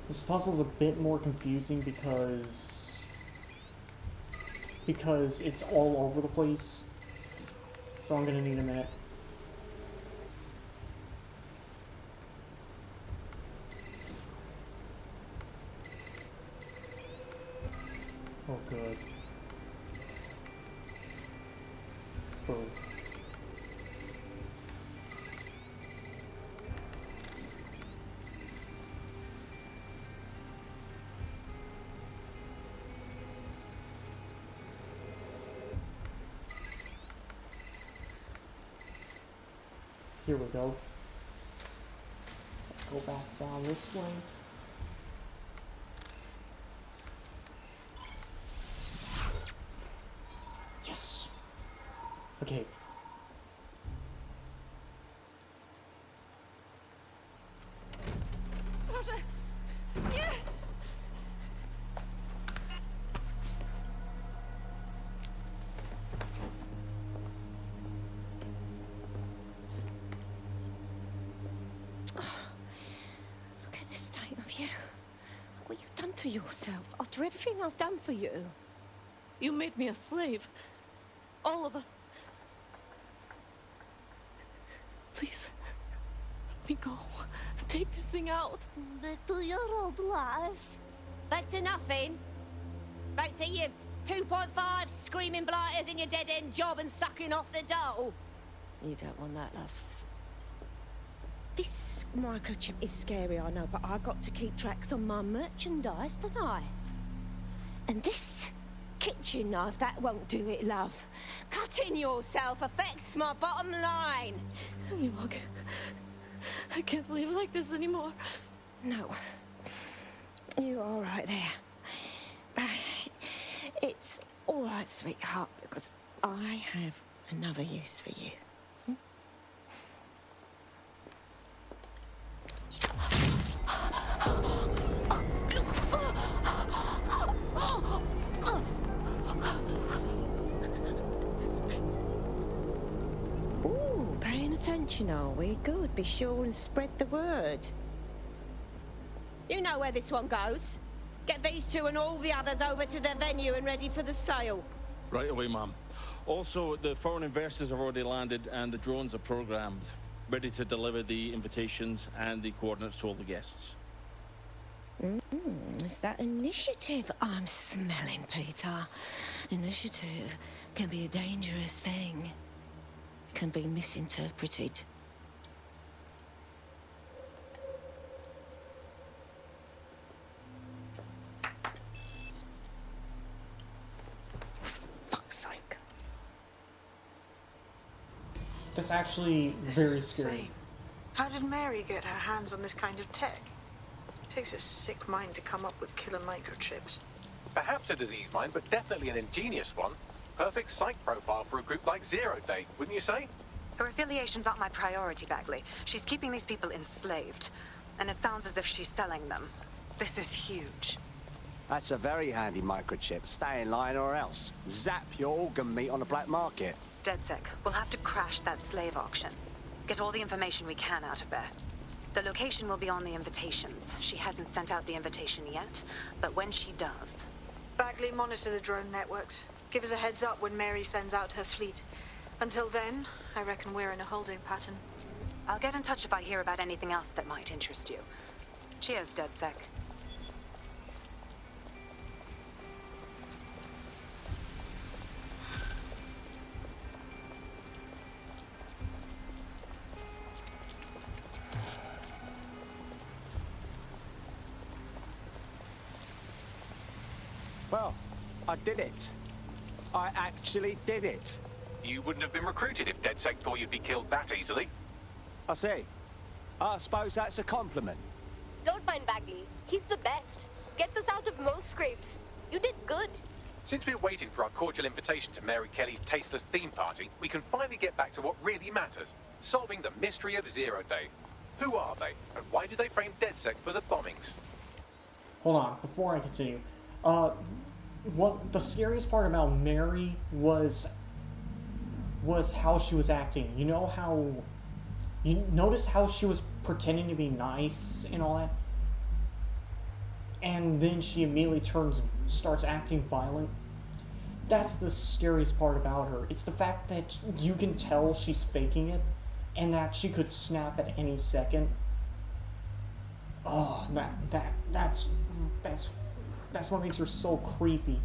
This puzzle's a bit more confusing because it's all over the place. So I'm gonna need a minute. Oh, good. Boom. Here we go. Let's go back down this way. Yes! Okay. Proszę! Nie! Look at the state of you. What you've done to yourself after everything I've done for you. You made me a slave. All of us. Please, let me go. Take this thing out. Back to your old life. Back to nothing. Back to you 2.5 screaming blighters in your dead-end job and sucking off the dole. You don't want that, love. This microchip is scary, I know, but I got to keep tracks on my merchandise, don't I? And this kitchen knife, that won't do it, love. Cutting yourself affects my bottom line. Look, I can't live like this anymore. No. You're all right there. It's all right, sweetheart, because I have another use for you. Ooh, paying attention, are we? Good. Be sure and spread the word. You know where this one goes. Get these two and all the others over to their venue and ready for the sale. Right away, ma'am. Also, the foreign investors have already landed and the drones are programmed, ready to deliver the invitations and the coordinates to all the guests. It's that initiative I'm smelling, Peter. Initiative can be a dangerous thing. Can be misinterpreted. Fuck's sake. That's actually This very is scary. insane. How did Mary get her hands on this kind of tech? It takes a sick mind to come up with killer microchips. Perhaps a disease mind, but definitely an ingenious one. Perfect psych profile for a group like Zero Day, wouldn't you say? Her affiliations aren't my priority, Bagley. She's keeping these people enslaved. And it sounds as if she's selling them. This is huge. That's a very handy microchip. Stay in line or else. Zap your organ meat on the black market. DedSec, we'll have to crash that slave auction. Get all the information we can out of there. The location will be on the invitations. She hasn't sent out the invitation yet, but when she does... Bagley, monitor the drone networks. Give us a heads up when Mary sends out her fleet. Until then, I reckon we're in a holding pattern. I'll get in touch if I hear about anything else that might interest you. Cheers, DedSec. Well, I did it. I actually did it. You wouldn't have been recruited if DedSec thought you'd be killed that easily. I see. I suppose that's a compliment. Don't mind Bagley. He's the best. Gets us out of most scrapes. You did good. Since we're waiting for our cordial invitation to Mary Kelly's tasteless theme party, we can finally get back to what really matters. Solving the mystery of Zero Day. Who are they, and why did they frame DedSec for the bombings? Hold on, before I continue. What the scariest part about Mary was how she was acting. You know how... You notice how she was pretending to be nice and all that? And then she immediately starts acting violent. That's the scariest part about her. It's the fact that you can tell she's faking it, and that she could snap at any second. Oh, that's what makes her so creepy.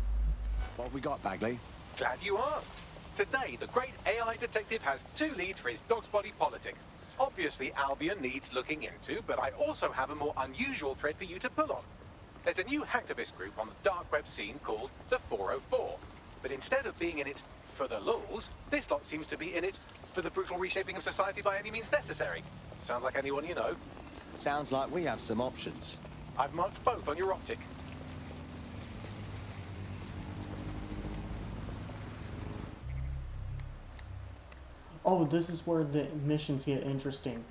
What have we got, Bagley? Glad you asked. Today, the great AI detective has 2 leads for his dog's body politic. Obviously, Albion needs looking into, but I also have a more unusual thread for you to pull on. There's a new hacktivist group on the dark web scene called the 404. But instead of being in it for the lulz, this lot seems to be in it for the brutal reshaping of society by any means necessary. Sound like anyone you know? Sounds like we have some options. I've marked both on your optic. Oh, this is where the missions get interesting.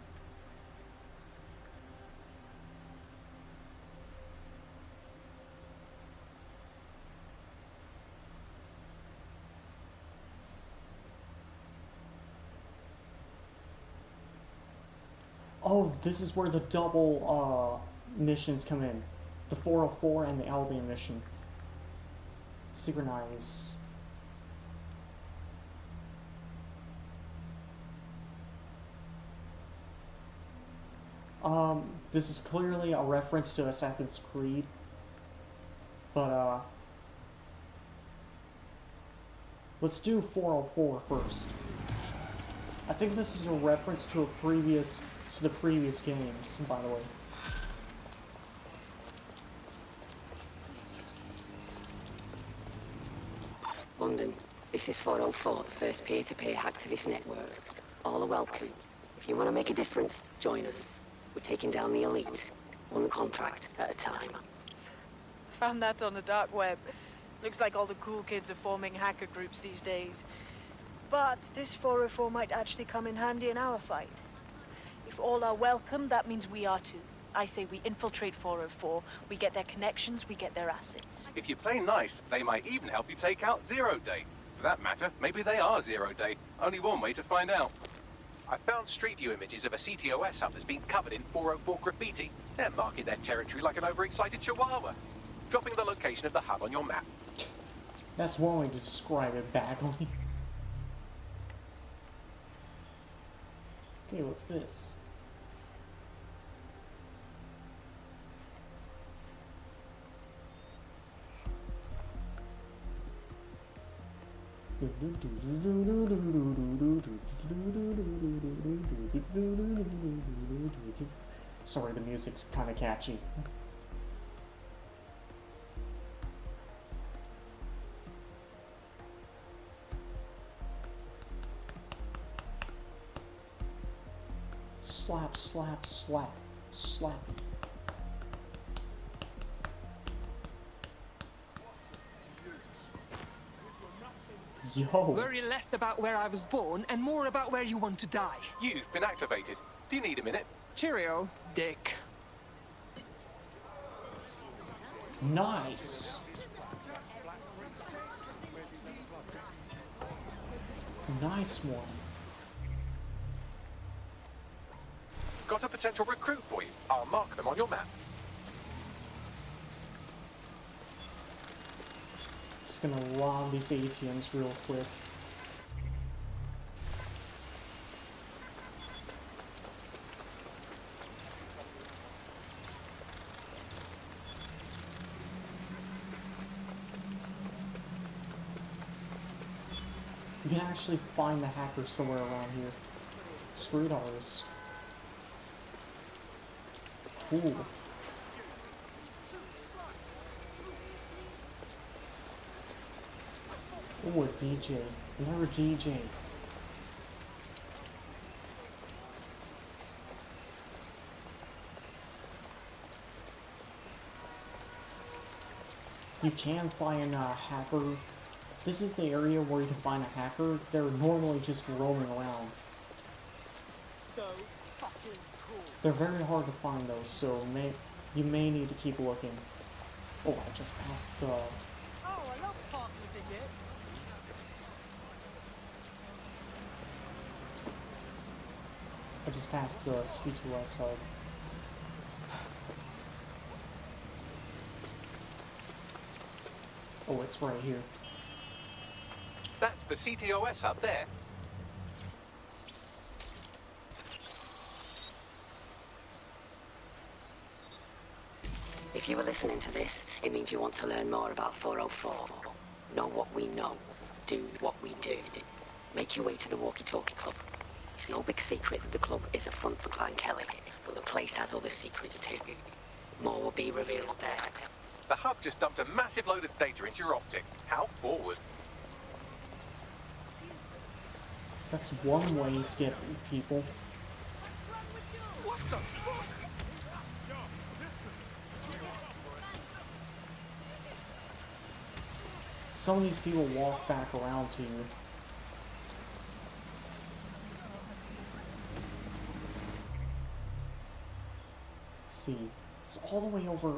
Oh, this is where the double missions come in. The 404 and the Albion mission. Synchronize. This is clearly a reference to Assassin's Creed, but let's do 404 first. I think this is a reference to the previous games, by the way. London, this is 404, the first peer-to-peer hacktivist network. All are welcome. If you want to make a difference, join us. We're taking down the elite, one contract at a time. Found that on the dark web. Looks like all the cool kids are forming hacker groups these days. But this 404 might actually come in handy in our fight. If all are welcome, that means we are too. I say we infiltrate 404, we get their connections, we get their assets. If you play nice, they might even help you take out Zero Day. For that matter, maybe they are Zero Day. Only one way to find out. I found Street View images of a CTOS hub that's been covered in 404 graffiti. They're marking their territory like an overexcited chihuahua. Dropping the location of the hub on your map. That's one way to describe it, Bagley. Okay, what's this? Sorry, the music's kind of catchy. Slap, slap, slap, slap. Yo. Worry less about where I was born and more about where you want to die. You've been activated. Do you need a minute? Cheerio, Dick. Nice. Nice one. Got a potential recruit for you. I'll mark them on your map. Just gonna rob these ATMs real quick. You can actually find the hackers somewhere around here. Street artists. Cool. Oh, a DJ. Another DJ. You can find a hacker. This is the area where you can find a hacker. They're normally just roaming around. So fucking cool. They're very hard to find though, so you may need to keep looking. Oh, I just passed the... Oh, I love parking ticket. I just passed the C2S hub. Oh, it's right here. That's the CTOS up there. If you were listening to this, it means you want to learn more about 404. Know what we know. Do what we do. Make your way to the Walkie Talkie Club. It's no big secret that the club is a front for Clan Kelly, but the place has other secrets too. More will be revealed there. The hub just dumped a massive load of data into your optic. How forward? That's one way to get people. What the fuck? Some of these people walk back around to you. Let's see. It's all the way over.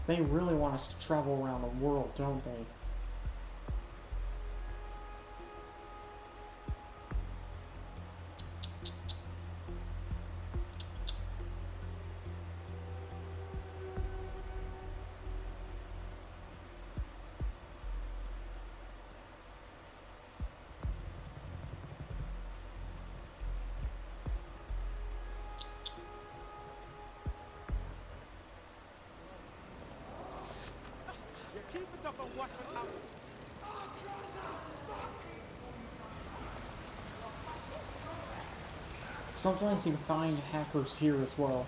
They really want us to travel around the world, don't they? Keep it up and watch what happens. Sometimes you can find hackers here as well.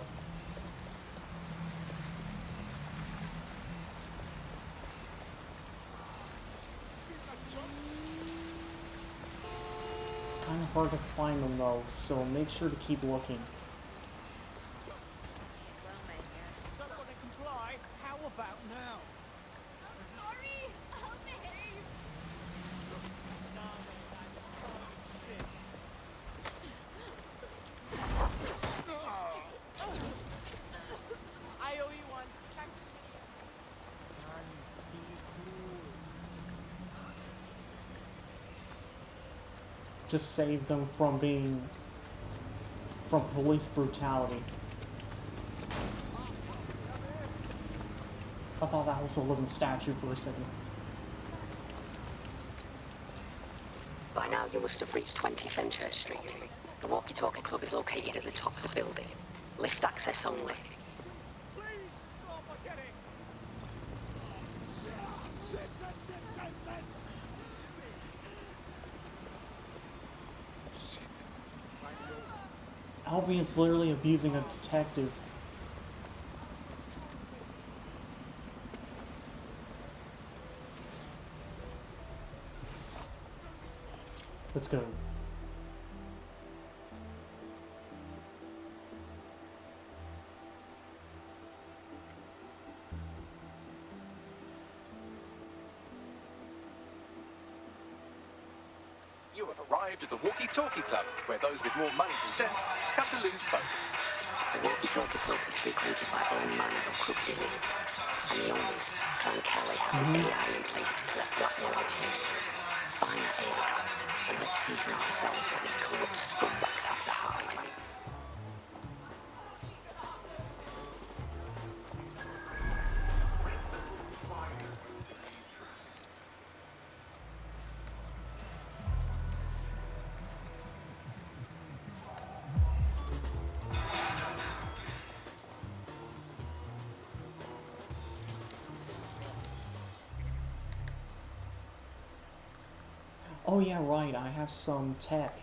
It's kind of hard to find them though, so make sure to keep looking. Don't want to comply. How about now? Sorry, I'll behave. I owe you one. Thanks. Just save them from police brutality. I thought that was a living statue for a second. By now you must have reached 20 Fenchurch Street. The Walkie Talkie Club is located at the top of the building. Lift access only. Albion's literally abusing a detective. Let's go. You have arrived at the Walkie Talkie Club, where those with more money than sense come to lose both. The Walkie Talkie Club is frequented by all manner of crooked elites, and the owners, Clan Kelly, have an AI in place to collect blackmail returns. Find that AI, and let's see for ourselves what these corrupt scumbags have to hide. Oh yeah, right, I have some tech.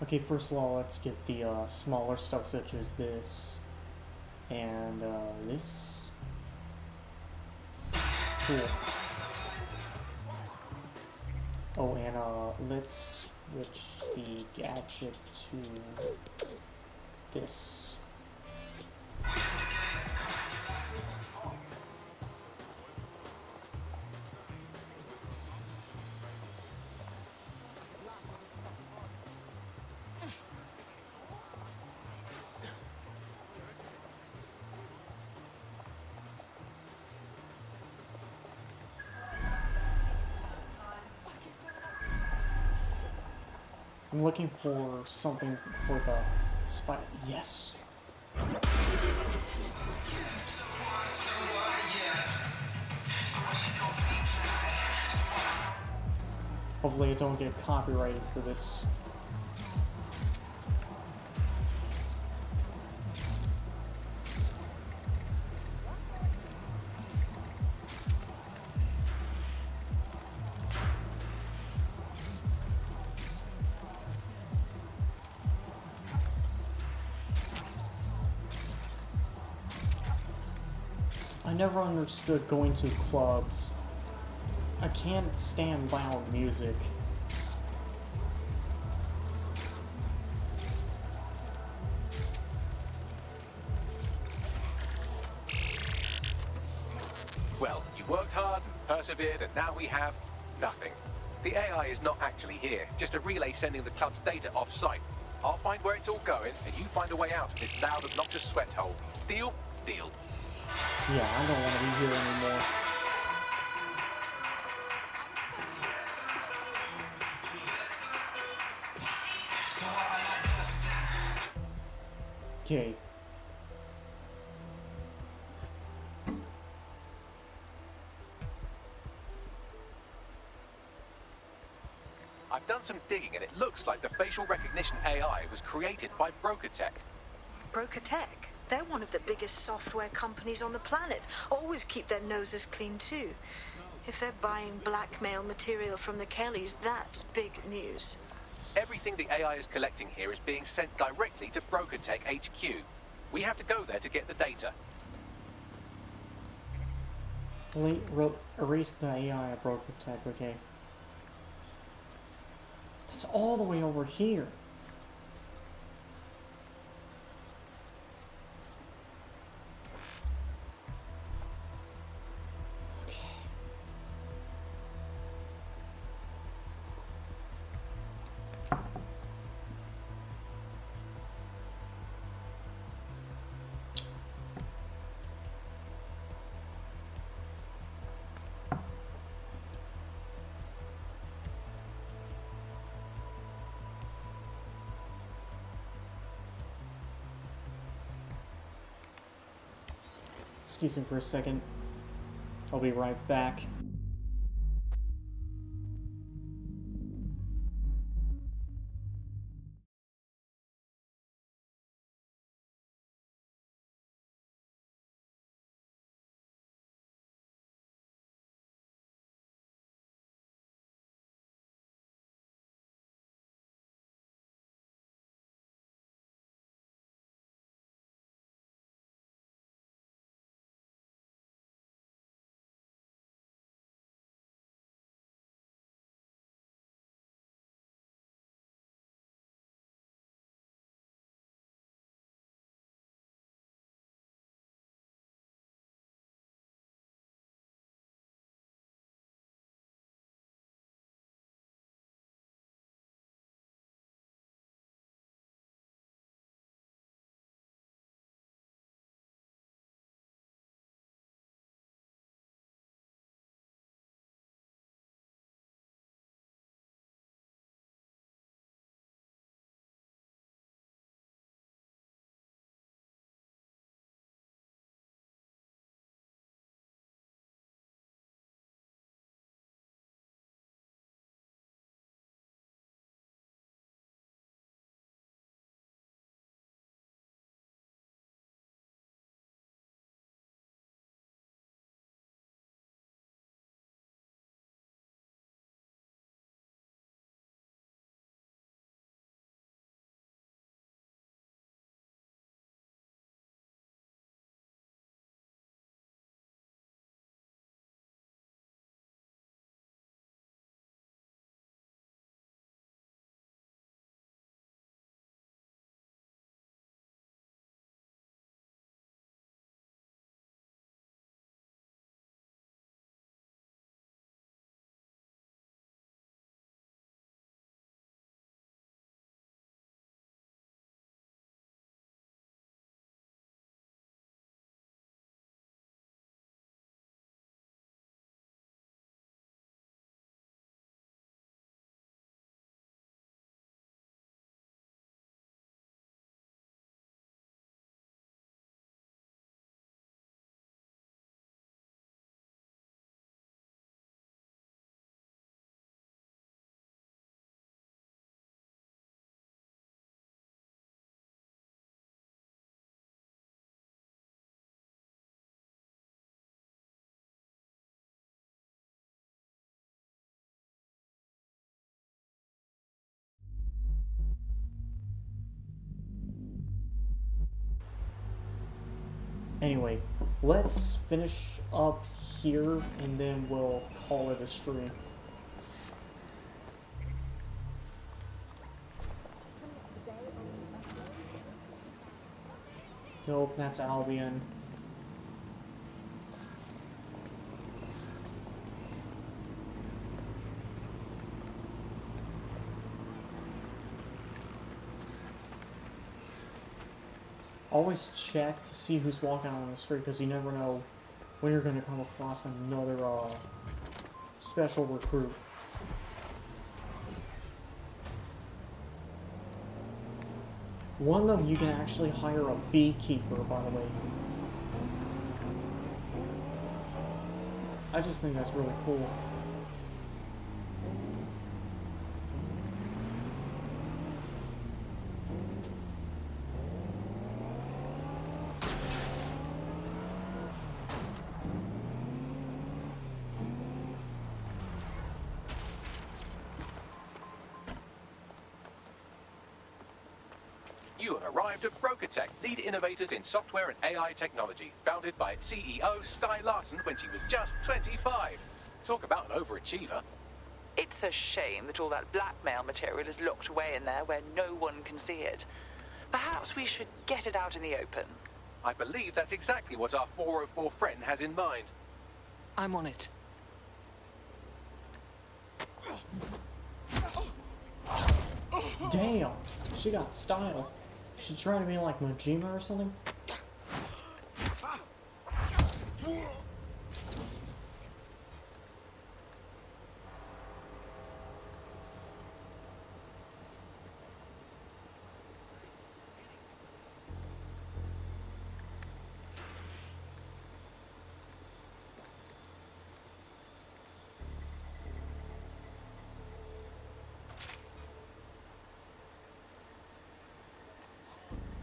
Okay, first of all, let's get the smaller stuff such as this and this. Cool. Oh, and let's switch the gadget to this. I'm looking for something for the spot. Yes. Hopefully I don't get copyrighted for this. I never understood going to clubs. I can't stand loud music. Well, you worked hard and persevered, and now we have nothing. The AI is not actually here, just a relay sending the club's data off-site. I'll find where it's all going, and you find a way out of this loud, obnoxious sweat hole. Deal? Deal. Yeah, I don't want to be here anymore. Okay. I've done some digging, and it looks like the facial recognition AI was created by Broker Tech. Broker Tech? They're one of the biggest software companies on the planet. Always keep their noses clean too. If they're buying blackmail material from the Kellys, that's big news. Everything the AI is collecting here is being sent directly to Broker Tech HQ. We have to go there to get the data. Erase the AI at Broker Tech, okay. That's all the way over here. Excuse me for a second. I'll be right back. Anyway, let's finish up here and then we'll call it a stream. Nope, that's Albion. Always check to see who's walking out on the street, because you never know when you're going to come across another special recruit. One of them, you can actually hire a beekeeper, by the way. I just think that's really cool. You have arrived at BrokerTech, lead innovators in software and AI technology, founded by its CEO, Sky Larson, when she was just 25. Talk about an overachiever. It's a shame that all that blackmail material is locked away in there where no one can see it. Perhaps we should get it out in the open. I believe that's exactly what our 404 friend has in mind. I'm on it. Damn, she got style. She trying to be like Majima or something?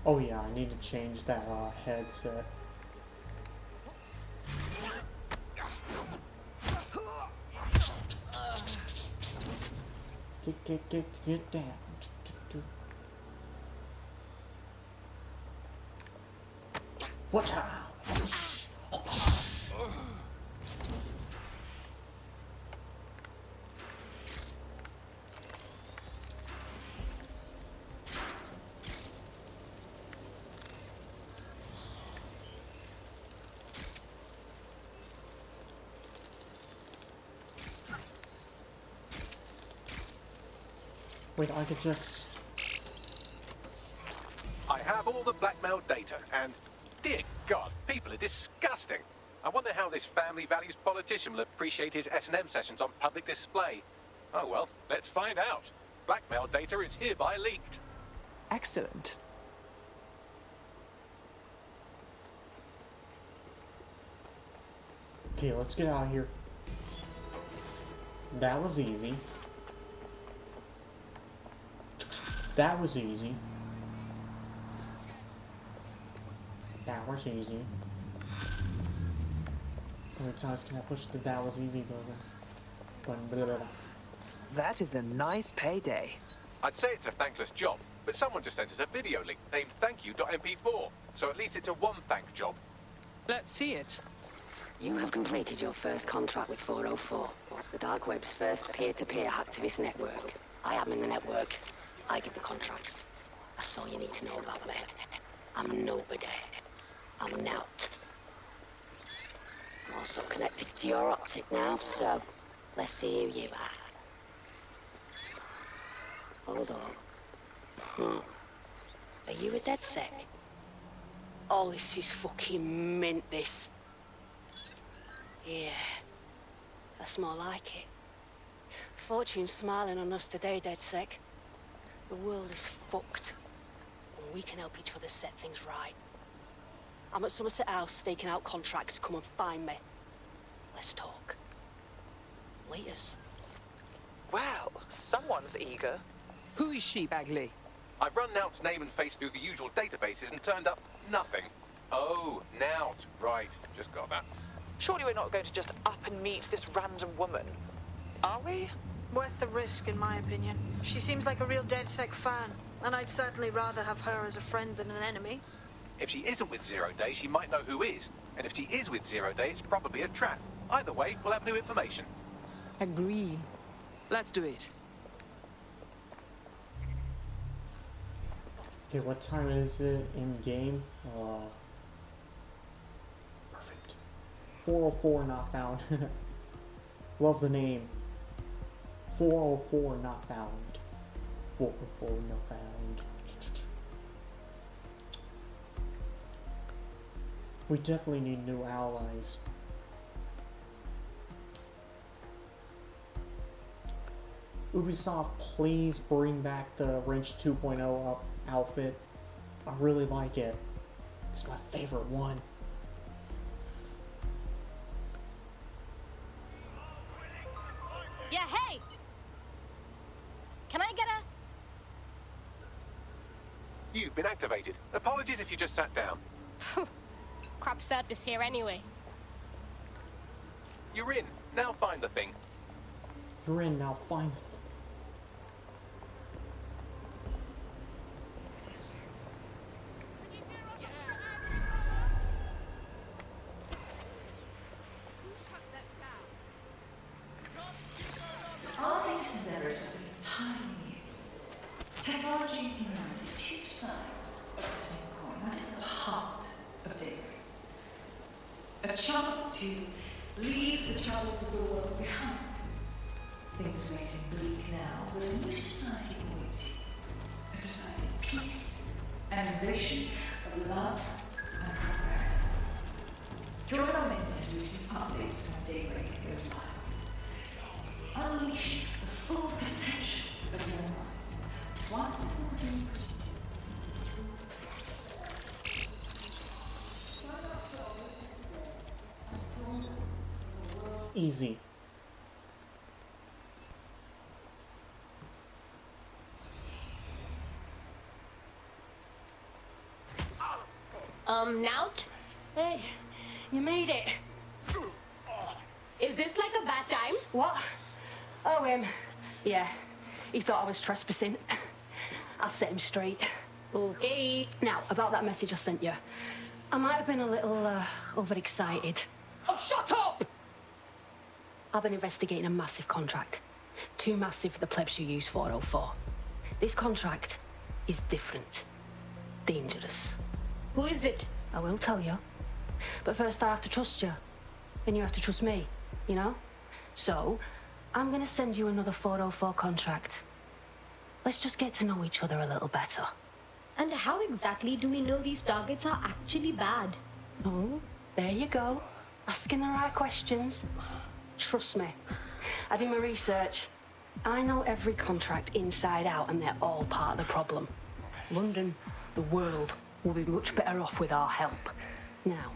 Oh yeah, I need to change that headset. Get down. Watch out! Wait, I could just... I have all the blackmail data, and dear God, people are disgusting. I wonder how this family values politician will appreciate his S&M sessions on public display. Oh well, let's find out. Blackmail data is hereby leaked. Excellent. Okay, let's get out of here. That was easy. That was easy. That was easy. How many times can I push the that was easy button? That is a nice payday. I'd say it's a thankless job, but someone just sent us a video link named thankyou.mp4, so at least it's a one-thank job. Let's see it. You have completed your first contract with 404, the dark web's first peer-to-peer hacktivist network. I am in the network. I give the contracts. That's all you need to know about me. I'm nobody. I'm Nout. I'm also connected to your optic now, so let's see who you are. Hold on. Are you a DedSec? Oh, this is fucking mint, this. Yeah, that's more like it. Fortune's smiling on us today, DedSec. The world is fucked, and we can help each other set things right. I'm at Somerset House staking out contracts. Come and find me. Let's talk. Laters. Well, someone's eager. Who is she, Bagley? I've run Nout's name and face through the usual databases and turned up nothing. Oh, Nout. Right, just got that. Surely we're not going to just up and meet this random woman, are we? Worth the risk, in my opinion. She seems like a real DedSec fan, and I'd certainly rather have her as a friend than an enemy. If she isn't with Zero Day, she might know who is. And if she is with Zero Day, it's probably a trap. Either way, we'll have new information. Agree. Let's do it. Okay, what time is it in game? Perfect. 404 not found. Love the name. 404 not found. 404 not found. We definitely need new allies. Ubisoft, please bring back the Wrench 2.0 outfit. I really like it. It's my favorite one. Yeah, hey! Can I get a... You've been activated. Apologies if you just sat down. Crap service here anyway. You're in. Now find the thing. You're in, now find the thing. Our latest endeavors have been entirely new. Technology and humanity, two sides of the same coin. That is the heart of daybreak. A chance to leave the troubles of the world behind. Things may seem bleak now, but a new society awaits you. A society of peace and innovation, of love and prosperity. Join our members to receive updates when daybreak goes live. Unleash the full potential of your mind. Once and Easy. Nout? Hey, you made it. Is this like a bad time? What? Oh, yeah. He thought I was trespassing. I'll set him straight. Okay. Now, about that message I sent you. I might have been a little, overexcited. Oh, shut up! I've been investigating a massive contract. Too massive for the plebs who use 404. This contract is different. Dangerous. Who is it? I will tell you. But first I have to trust you. And you have to trust me, you know? So, I'm gonna send you another 404 contract. Let's just get to know each other a little better. And how exactly do we know these targets are actually bad? Oh, there you go. Asking the right questions. Trust me. I do my research. I know every contract inside out, and they're all part of the problem. London, the world, will be much better off with our help. Now,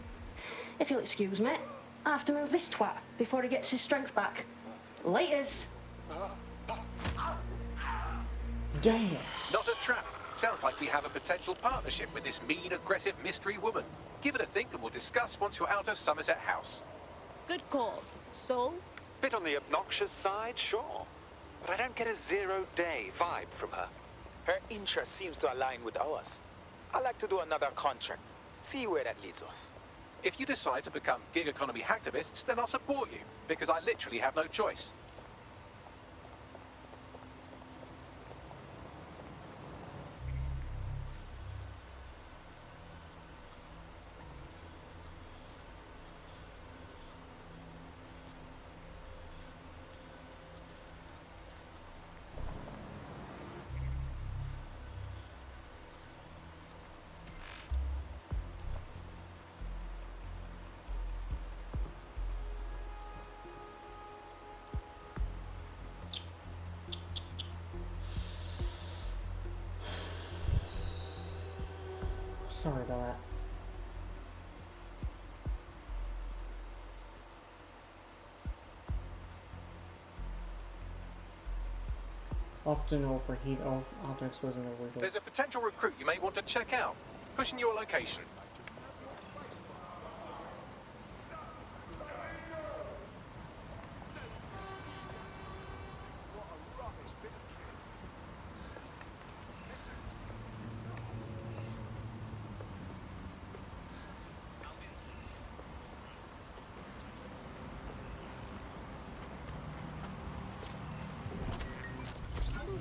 if you'll excuse me, I have to move this twat before he gets his strength back. Laters. Damn. Not a trap. Sounds like we have a potential partnership with this mean, aggressive mystery woman. Give it a think and we'll discuss once you're out of Somerset House. Good call. So? Bit on the obnoxious side, sure. But I don't get a zero-day vibe from her. Her interest seems to align with ours. I'd like to do another contract. See where that leads us. If you decide to become gig economy hacktivists, then I'll support you, because I literally have no choice. Sorry about that. Often overheat, often exposing the windows. There's a potential recruit you may want to check out. Pushing your location.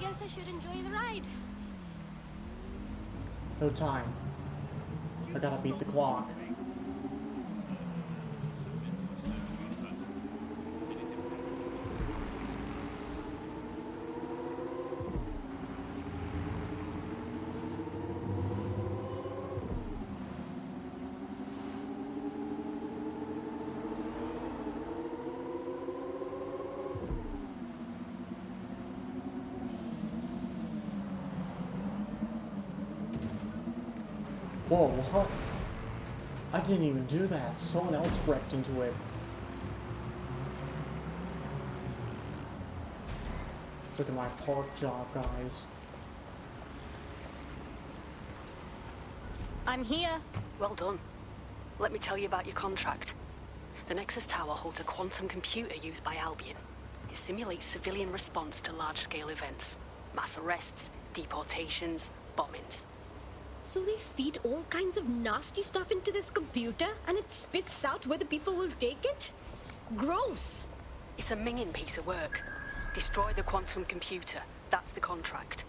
Guess I should enjoy the ride. No time. I gotta beat the clock. Whoa, what? I didn't even do that. Someone else wrecked into it. Look at my park job, guys. I'm here. Well done. Let me tell you about your contract. The Nexus Tower holds a quantum computer used by Albion. It simulates civilian response to large-scale events. Mass arrests, deportations, bombings. So they feed all kinds of nasty stuff into this computer and it spits out whether people will take it? Gross! It's a minging piece of work. Destroy the quantum computer. That's the contract.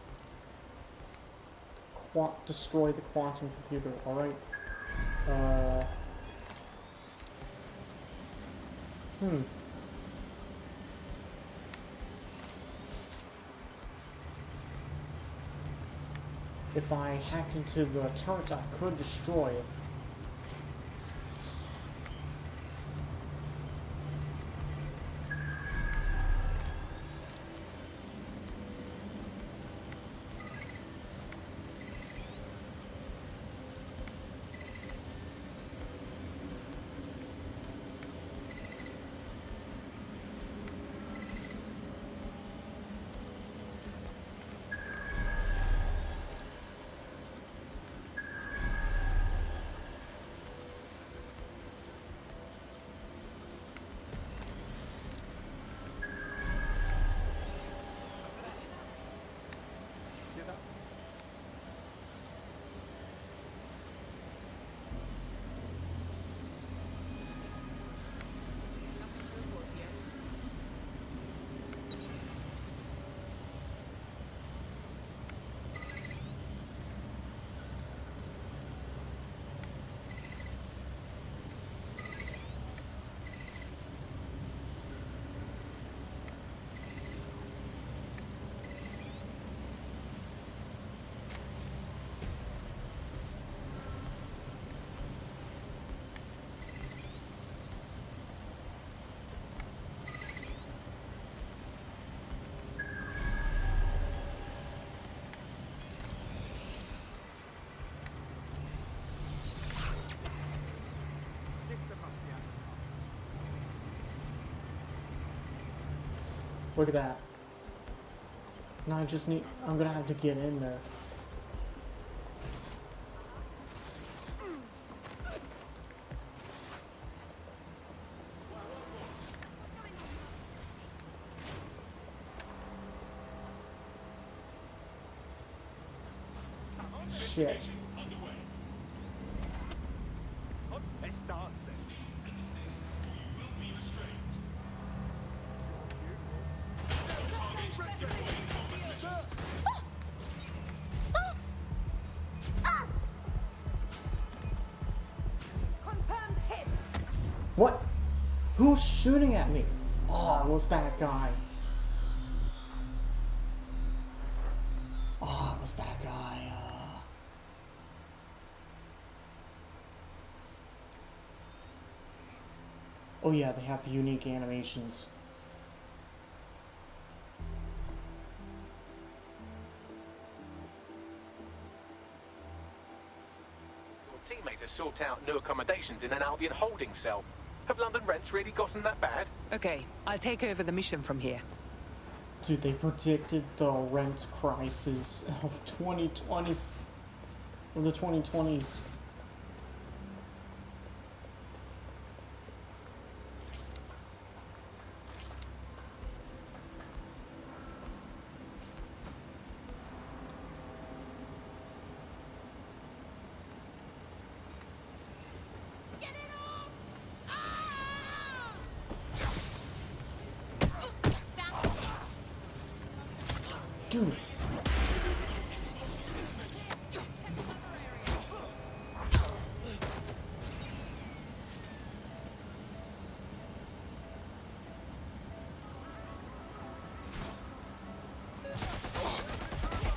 Destroy the quantum computer, alright. If I hacked into the turrets, I could destroy it. Look at that. Now I'm gonna have to get in there. Shit. Let's start then. What? Who's shooting at me? Oh, it was that guy. Oh, it was that guy. Oh yeah, they have unique animations. Your teammate has sought out new accommodations in an Albion holding cell. Have London rents really gotten that bad? Okay, I'll take over the mission from here. Dude, they predicted the rent crisis of 2020, of the 2020s. Dude,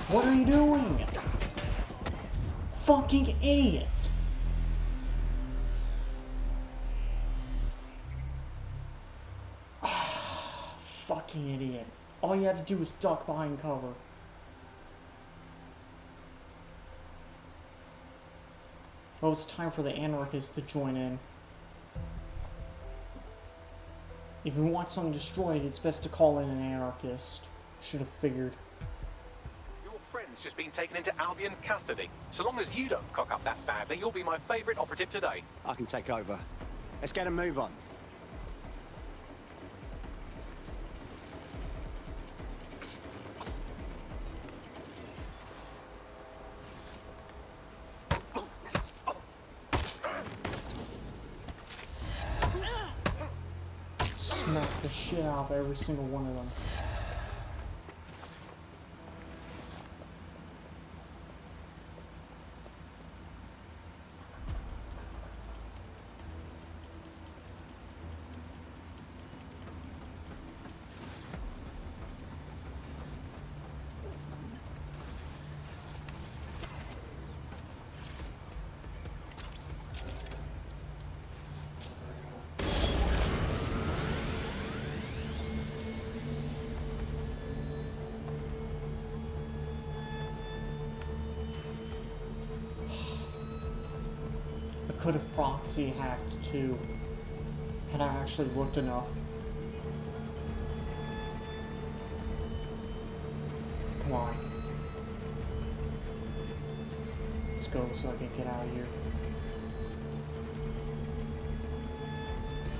What are you doing? Fucking idiot! Fucking idiot. All you had to do was duck behind cover. Well, it's time for the anarchists to join in. If you want something destroyed, it's best to call in an anarchist. Should have figured. Your friend's just been taken into Albion custody. So long as you don't cock up that badly, you'll be my favourite operative today. I can take over. Let's get a move on. Smack the shit out of every single one of them. Could have proxy hacked too, had I actually looked enough. Come on. Let's go so I can get out of here.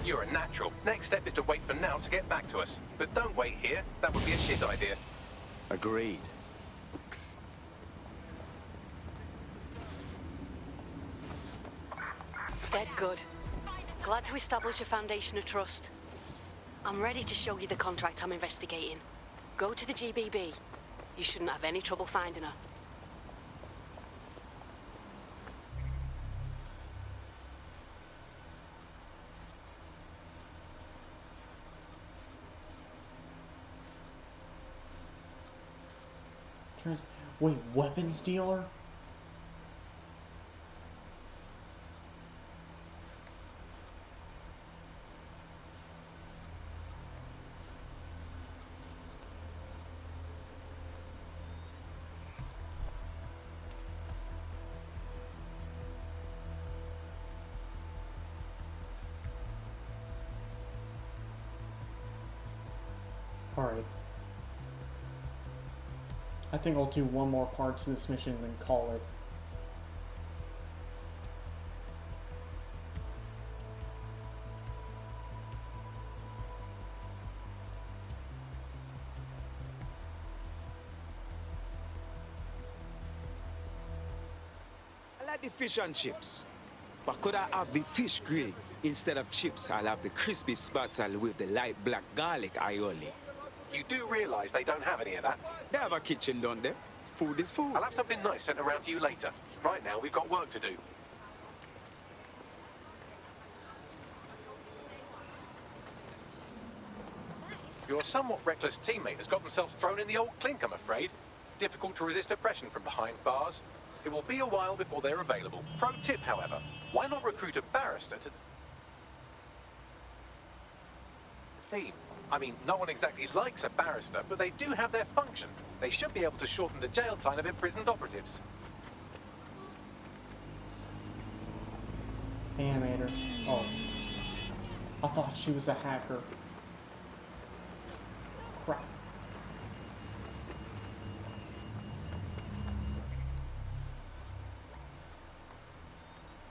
You're a natural. Next step is to wait for Now to get back to us. But don't wait here. That would be a shit idea. Agreed. Dead good. Glad to establish a foundation of trust. I'm ready to show you the contract I'm investigating. Go to the GBB. You shouldn't have any trouble finding her. Wait, weapons dealer? Alright. I think I'll do one more part to this mission and then call it. I like the fish and chips. But could I have the fish grill? Instead of chips, I'll have the crispy spatzle with the light black garlic aioli. You do realise they don't have any of that? They have a kitchen, don't they? Food is food. I'll have something nice sent around to you later. Right now, we've got work to do. Your somewhat reckless teammate has got themselves thrown in the old clink, I'm afraid. Difficult to resist oppression from behind bars. It will be a while before they're available. Pro tip, however, why not recruit a barrister to the team? I mean, no one exactly likes a barrister, but they do have their function. They should be able to shorten the jail time of imprisoned operatives. Animator. Oh. I thought she was a hacker. Crap.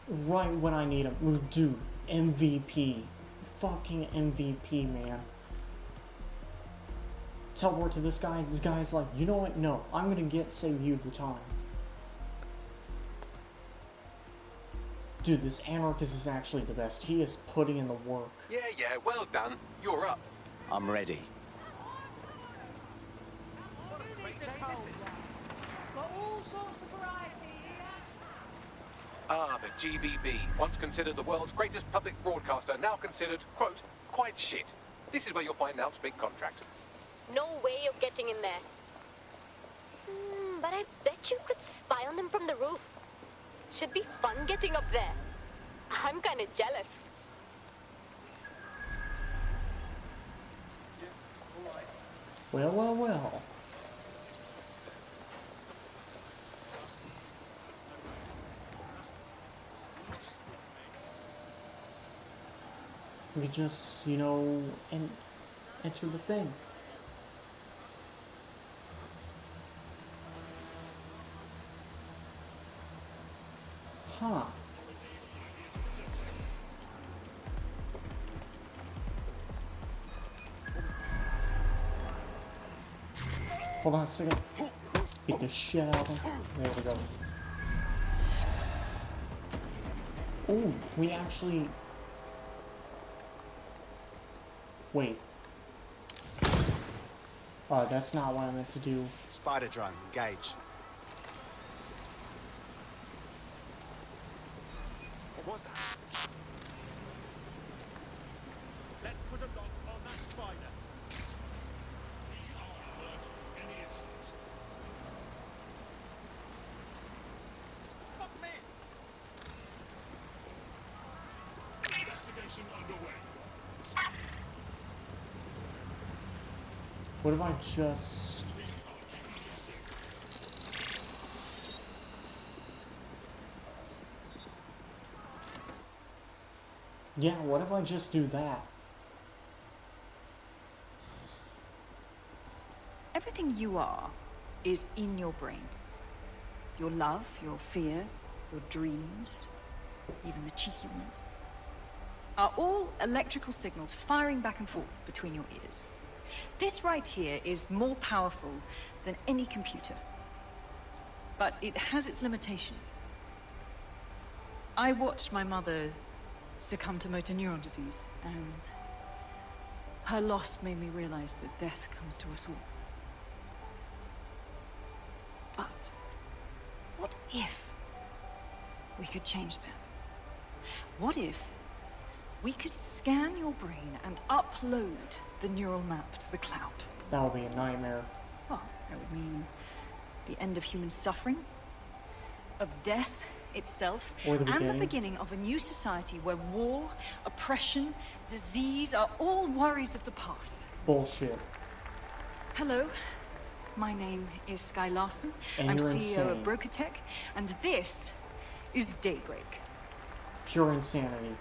Right when I need him. Dude, MVP. Fucking MVP, man. Teleport to this guy. This guy's like, you know what? No, I'm gonna save you the time. Dude, this anarchist is actually the best. He is putting in the work. Yeah, well done. You're up. I'm ready. Ah, the GBB, once considered the world's greatest public broadcaster, now considered, quote, quite shit. This is where you'll find Now's big contract. No way of getting in there. But should be fun getting up there. I'm kinda jealous. Well, well, well. We just, you know, enter the thing. Huh. Hold on a second. Beat the shit out of him. There we go. Oh, we actually... Wait. That's not what I meant to do. Spider drone, engage. What was that? Let's put a lock on that spider. Fuck me! Investigation underway. What if I just... Yeah, what if I just do that? Everything you are is in your brain. Your love, your fear, your dreams, even the cheeky ones, are all electrical signals firing back and forth between your ears. This right here is more powerful than any computer, but it has its limitations. I watched my mother succumb to motor neuron disease, and her loss made me realize that death comes to us all. But what if we could change that? What if we could scan your brain and upload the neural map to the cloud? That would be a nightmare. Well, that would mean the end of human suffering, of death itself, Or the and the beginning. beginning of a new society where war, oppression, disease are all worries of the past. Bullshit. Hello, my name is Sky Larson. And I'm you're CEO of insane. Brokertech, and this is Daybreak. Pure insanity.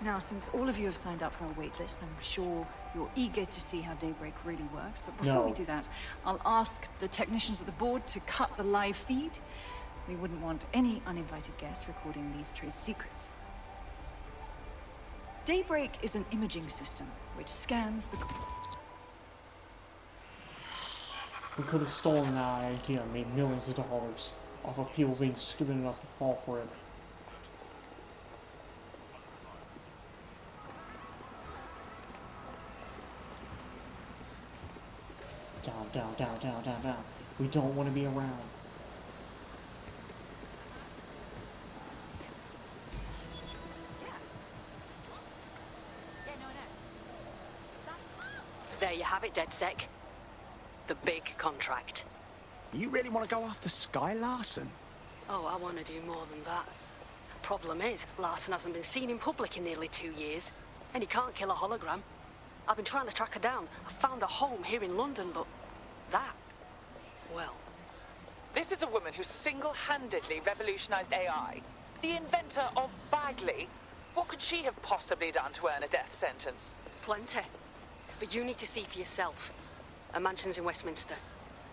Now, since all of you have signed up for our waitlist, I'm sure you're eager to see how Daybreak really works. But before we No. do that, I'll ask the technicians of the board to cut the live feed. We wouldn't want any uninvited guests recording these trade secrets. Daybreak is an imaging system which scans the... We could have stolen that idea and made millions of dollars off of people being stupid enough to fall for it. Down, down, down, down, down, down. We don't want to be around. There you have it, DedSec. The big contract. You really want to go after Sky Larson? Oh, I want to do more than that. Problem is, Larson hasn't been seen in public in nearly 2 years, and he can't kill a hologram. I've been trying to track her down. I found a home here in London, but that, well... This is a woman who single-handedly revolutionized AI. The inventor of Bagley. What could she have possibly done to earn a death sentence? Plenty. But you need to see for yourself. Her mansion's in Westminster.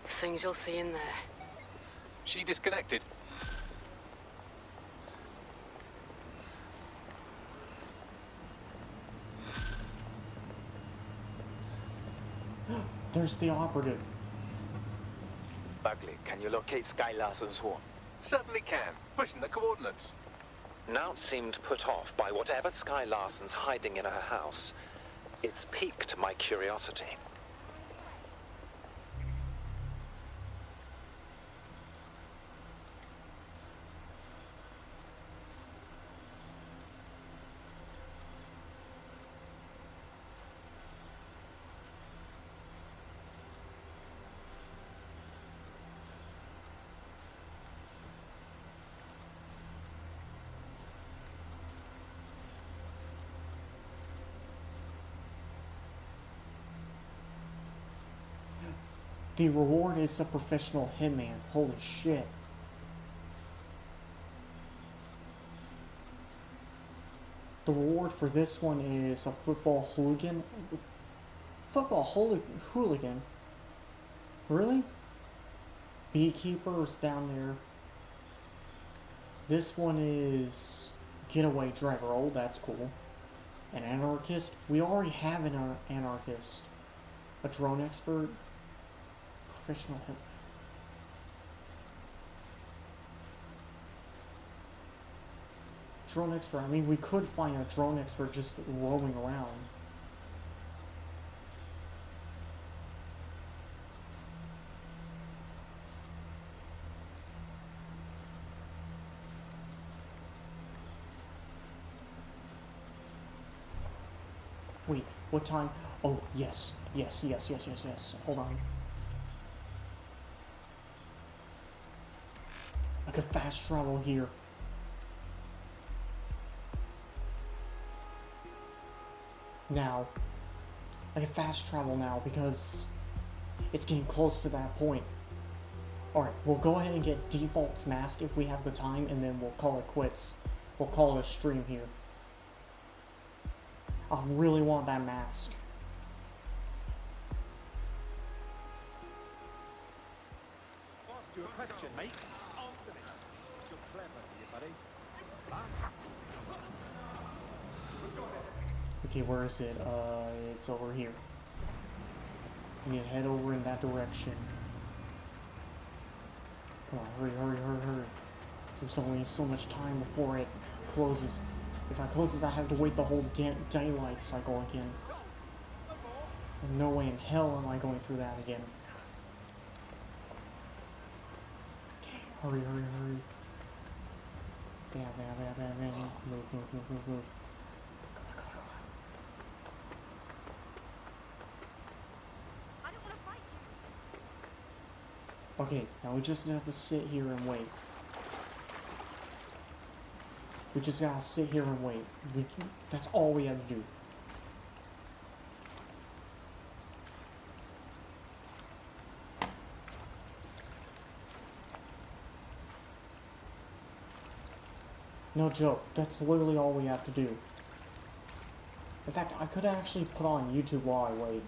The things you'll see in there. She disconnected. There's the operative. Bagley, can you locate Sky Larson's home? Certainly can. Pushing the coordinates. Nout seemed put off by whatever Sky Larson's hiding in her house. It's piqued my curiosity. The reward is a professional hitman. Holy shit. The reward for this one is a football hooligan. Hooligan? Really? Beekeepers down there. This one is getaway driver. Oh, that's cool. An anarchist? We already have an anarchist. A drone expert? Professional hit. Drone expert. I mean, we could find a drone expert just roaming around. Wait, what time? Oh, yes. Yes. Hold on. I could fast travel here. Now. I can fast travel now because it's getting close to that point. Alright, we'll go ahead and get Default's mask if we have the time, and then we'll call it quits. We'll call it a stream here. I really want that mask. Asked you a question, mate. Answer it. You're clever, you buddy. Okay, where is it? It's over here. We need to head over in that direction. Come on, hurry. There's only so much time before it closes. If it closes, I have to wait the whole daylight cycle again. And no way in hell am I going through that again. Okay, hurry. Bam. Move. Come on. Okay, now we just have to sit here and wait. We just gotta sit here and wait. That's all we have to do. No joke, that's literally all we have to do. In fact, I could actually put on YouTube while I wait.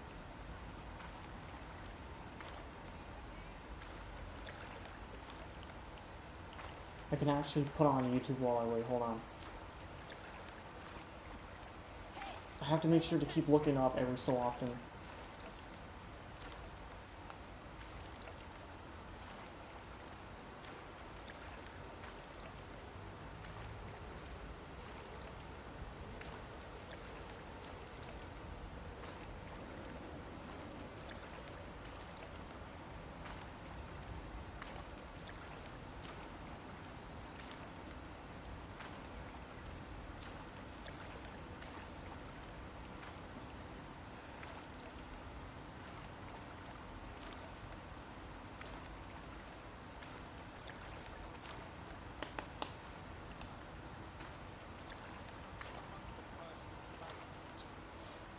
I can actually put on YouTube while I wait. Hold on. I have to make sure to keep looking up every so often.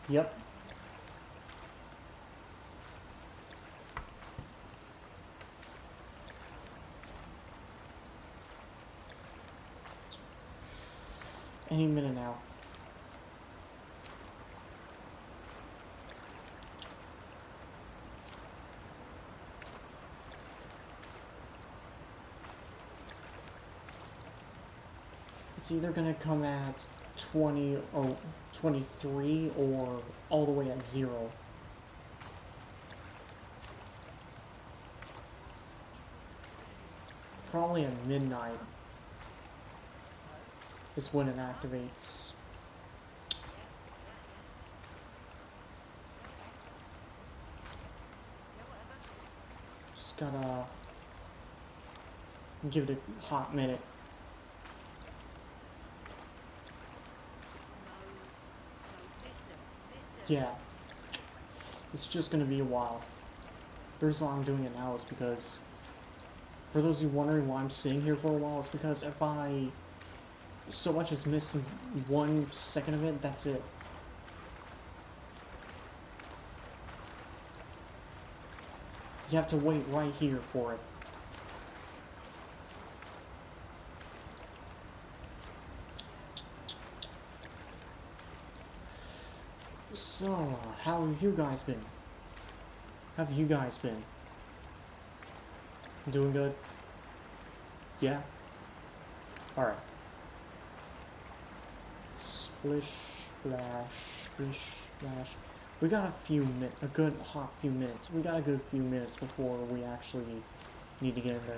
Yep. Any minute now. It's either gonna come at 20 or 23 or all the way at 0. Probably at midnight is when it activates. Just gotta give it a hot minute. Yeah, it's just gonna be a while. The reason why I'm doing it now is because, for those of you wondering why I'm sitting here for a while, it's because if I so much as miss 1 second of it, that's it. You have to wait right here for it. So, how have you guys been? How have you guys been? Doing good? Yeah? Alright. Splish, splash, splish, splash. We got a good hot few minutes. We got a good few minutes before we actually need to get in there.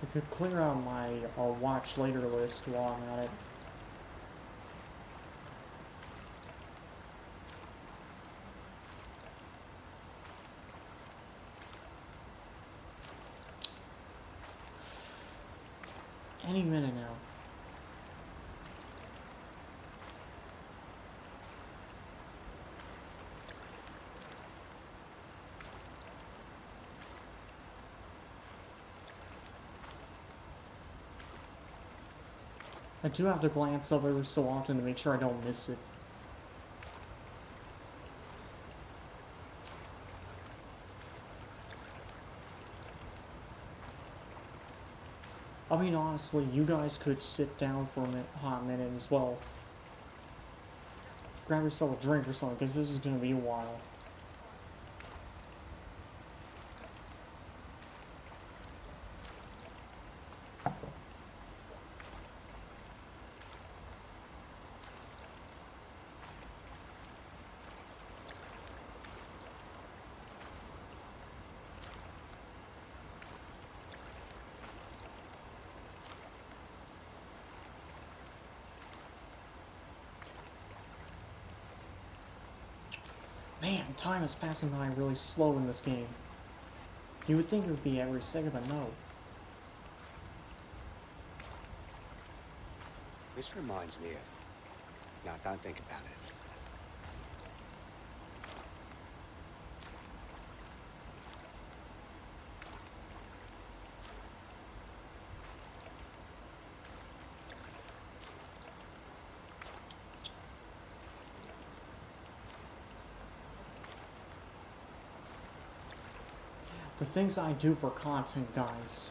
I could clear out my watch later list while I'm at it. Any minute now. I do have to glance up every so often to make sure I don't miss it. I mean, honestly, you guys could sit down for a hot minute as well. Grab yourself a drink or something, because this is going to be a while. Man, time is passing by really slow in this game. You would think it would be every second, but no. This reminds me of... No, don't think about it. The things I do for content, guys.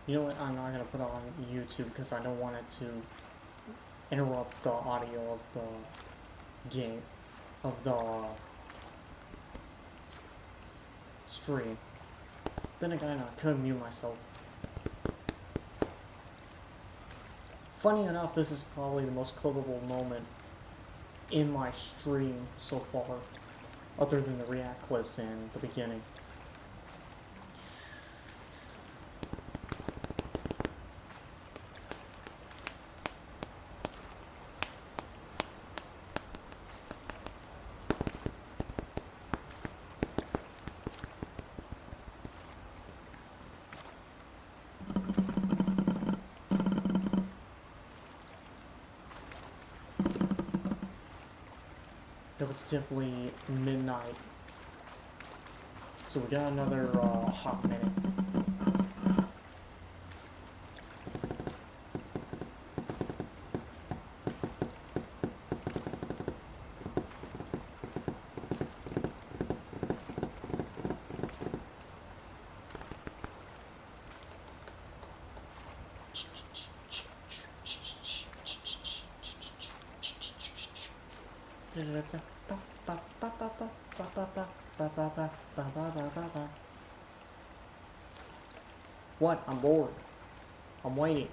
You know what, I'm not going to put it on YouTube because I don't want it to interrupt the audio of the game, of the stream. Then again, I could mute myself. Funny enough, this is probably the most clippable moment in my stream so far, other than the React clips in the beginning. It was definitely midnight, so we got another hot minute. What? I'm bored. I'm waiting.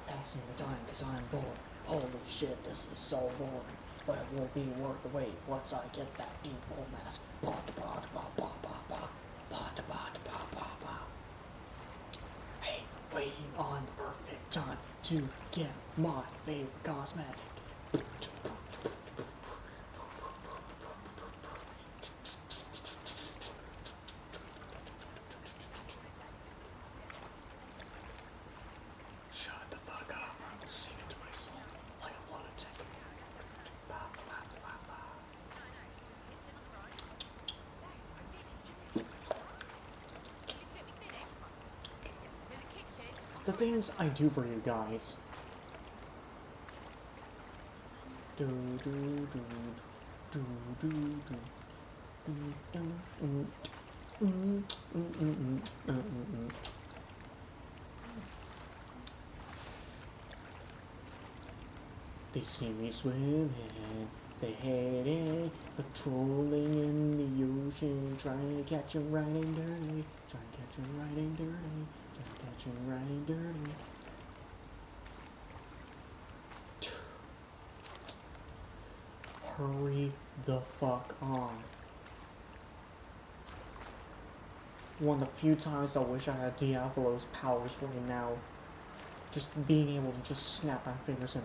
Passing the time because I'm bored. Holy shit, this is so boring. But it will be worth the wait once I get that default mask. Hey, waiting on the perfect time to get my favorite cosmetic. Shut the fuck up, I'm singing to myself like a lunatic. The things I do for you guys. Do do do do do do do. They see me swimming, they hate it, patrolling in the ocean, trying to catch 'em right and dirty, trying to catch 'em right and dirty, trying to catch 'em right and dirty. Hurry the fuck on. One of the few times I wish I had Diavolo's powers right now. Just being able to just snap my fingers and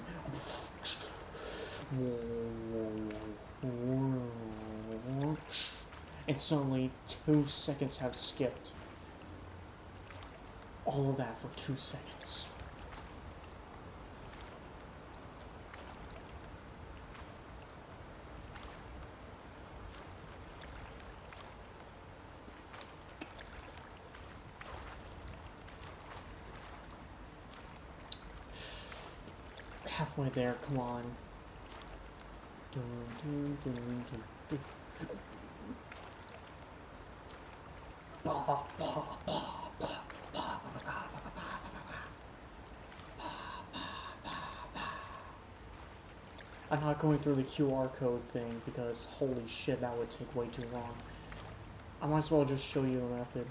suddenly 2 seconds have skipped. All of that for 2 seconds. Halfway there, come on. I'm not going through the QR code thing because holy shit, that would take way too long. I might as well just show you the method.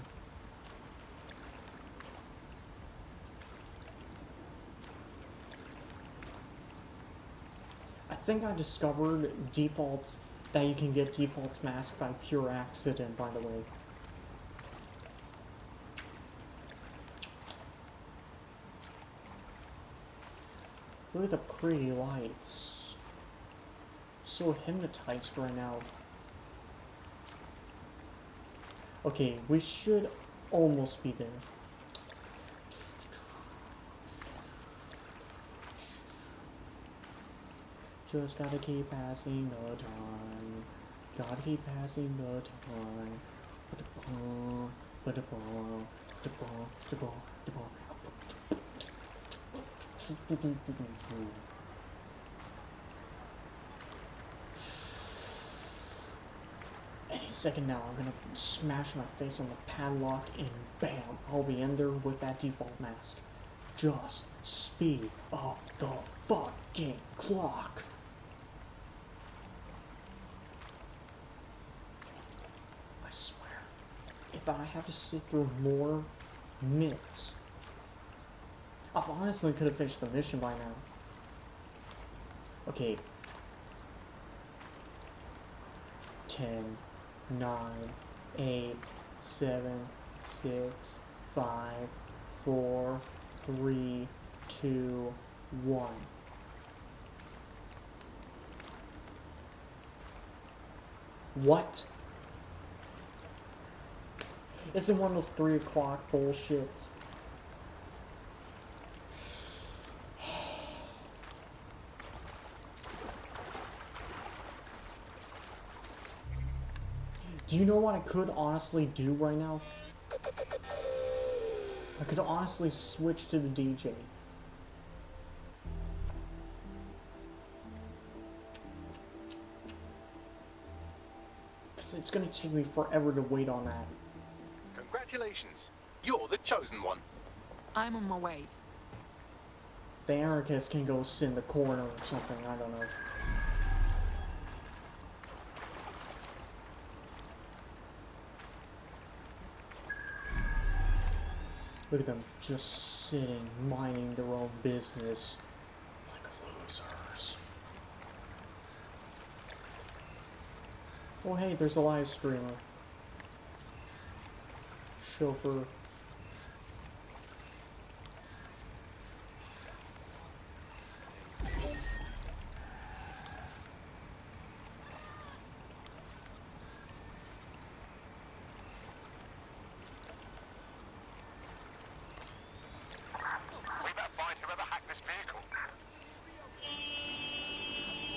I think I discovered defaults, that you can get defaults masked by pure accident, by the way. Look at the pretty lights. So hypnotized right now. Okay, we should almost be there. Just gotta keep passing the time. Gotta keep passing the time. Any second now, I'm gonna smash my face on the padlock and bam, I'll be in there with that default mask. Just speed up the fucking clock. I swear, if I have to sit through more minutes, I honestly could have finished the mission by now. Okay. 10, 9, 8, 7, 6, 5, 4, 3, 2, 1. What? This is one of those 3 o'clock bullshits. Do you know what I could honestly do right now? I could honestly switch to the DJ. Because it's gonna take me forever to wait on that. Congratulations. You're the chosen one. I'm on my way. The anarchist can go sit in the corner or something, I don't know. Look at them just sitting, minding their own business. Like losers. Oh hey, there's a live streamer. Chauffeur.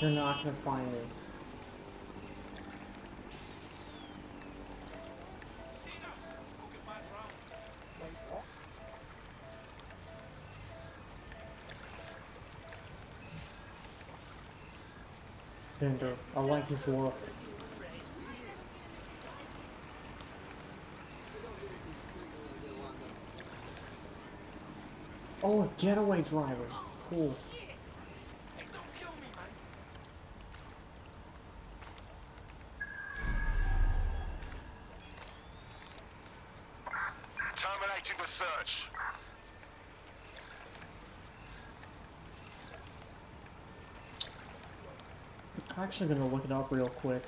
You're not gonna find me. Bender, I like his look. Oh, a getaway driver. Cool. Terminating the search. I'm actually gonna look it up real quick.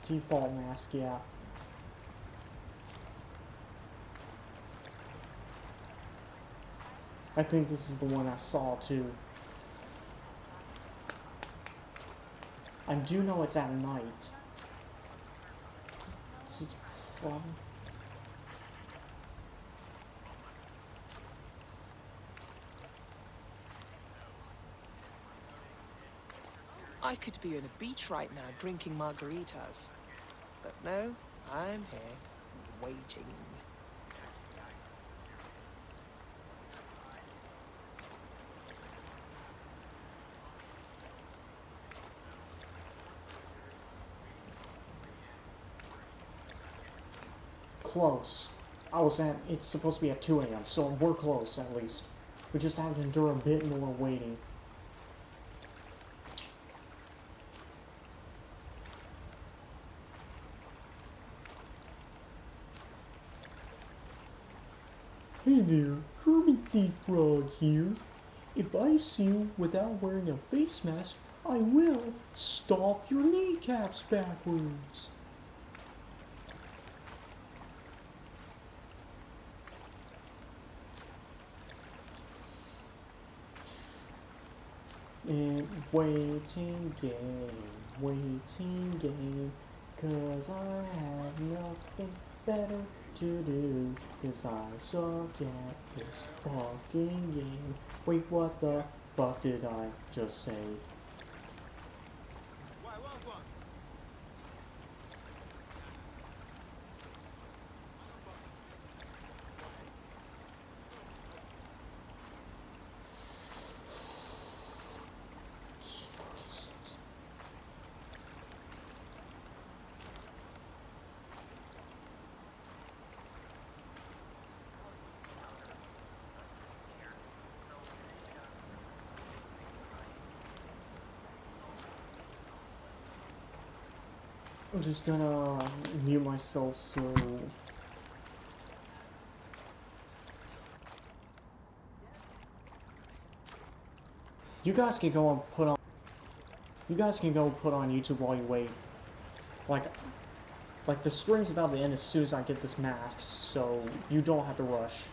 Default mask, yeah. I think this is the one I saw too. I do know it's at night. This is probably... I could be on a beach right now drinking margaritas. But no, I'm here, waiting. Close. It's supposed to be at 2 a.m., so we're close at least. We just have to endure a bit more waiting. Hey there, Hermit the Frog here. If I see you without wearing a face mask, I will stomp your kneecaps backwards. And waiting game, 'cause I have nothing better to do, 'cause I suck at this fucking game. Wait, what the fuck did I just say? I'm just gonna mute myself so you guys can go and put on YouTube while you wait. Like the stream's about to end as soon as I get this mask, so you don't have to rush.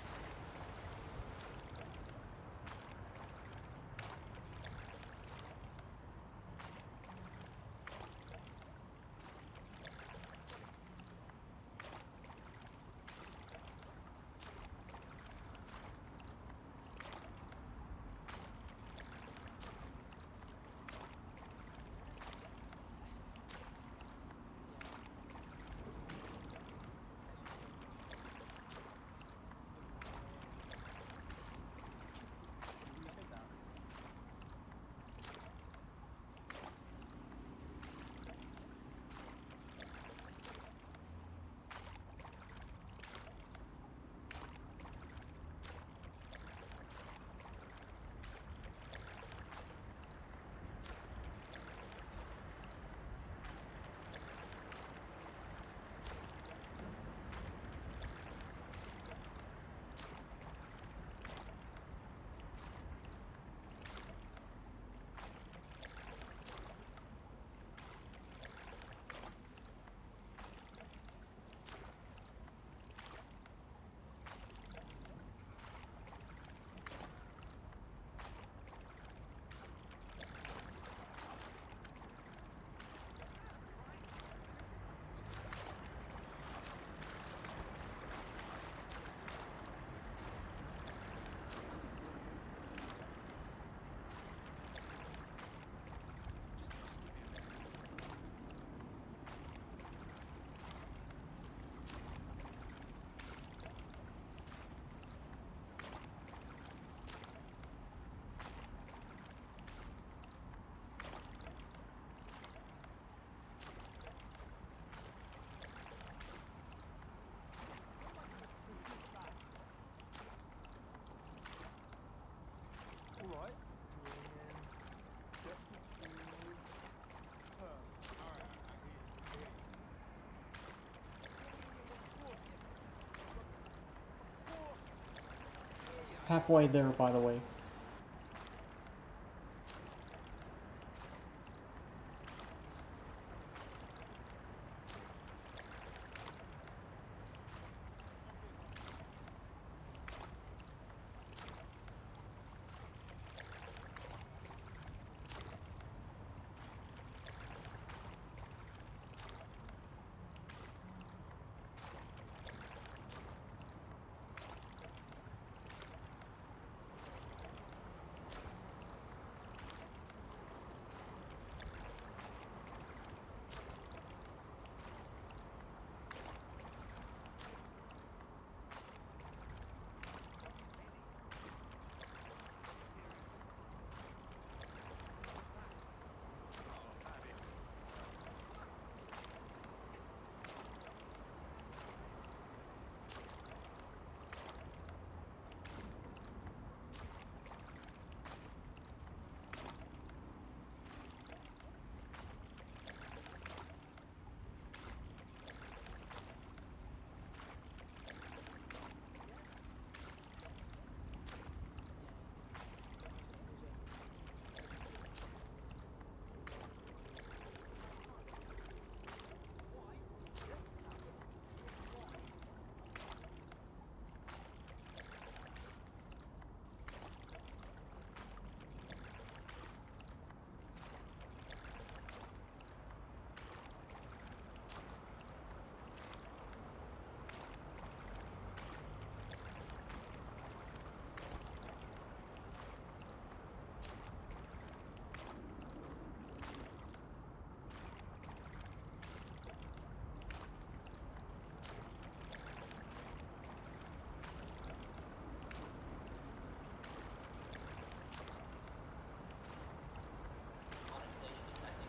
Halfway there, by the way.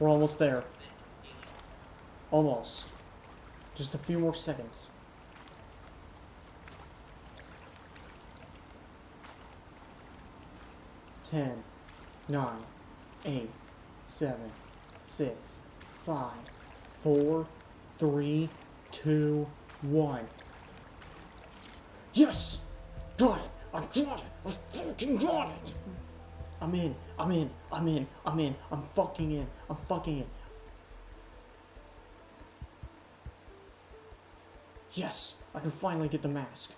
We're almost there. Almost. Just a few more seconds. 10, 9, 8, 7, 6, 5, 4, 3, 2, 1. Yes! Got it! I got it! I fucking got it! I'm in. I'm in. I'm in. I'm in. I'm fucking in. I'm fucking in. Yes! I can finally get the mask.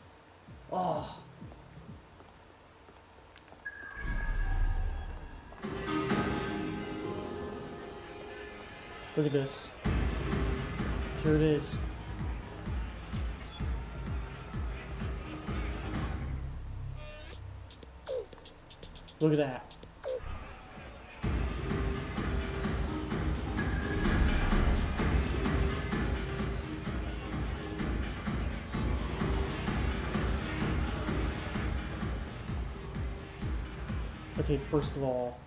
Oh. Look at this. Here it is. Look at that. Okay, first of all,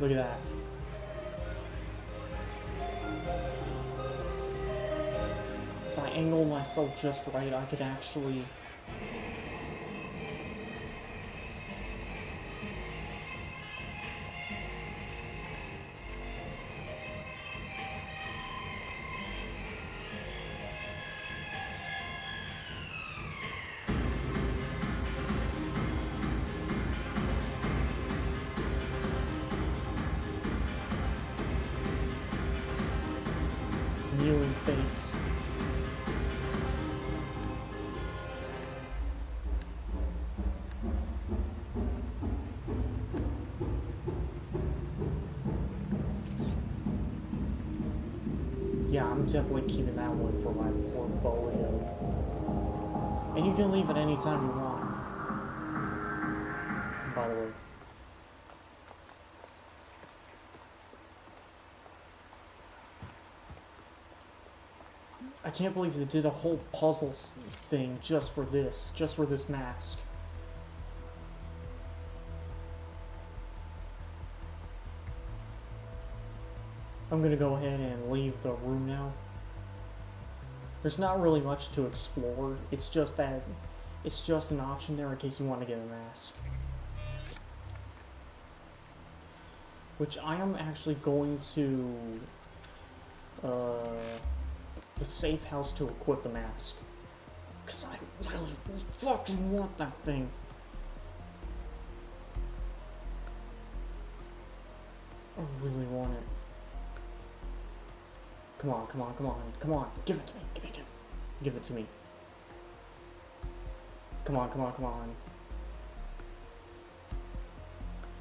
look at that. If I angle myself just right, I could actually... Kneeling face. Yeah, I'm definitely keeping that one for my portfolio. And you can leave it any time you want. By the way. I can't believe they did a whole puzzle thing just for this mask. I'm gonna go ahead and leave the room now. There's not really much to explore. It's just that it's just an option there in case you want to get a mask. Which I am actually going to the safe house to equip the mask. Because I really fucking want that thing. I really want it. Come on, come on, come on, come on. Give it to me, give it. Give it to me. Come on, come on, come on.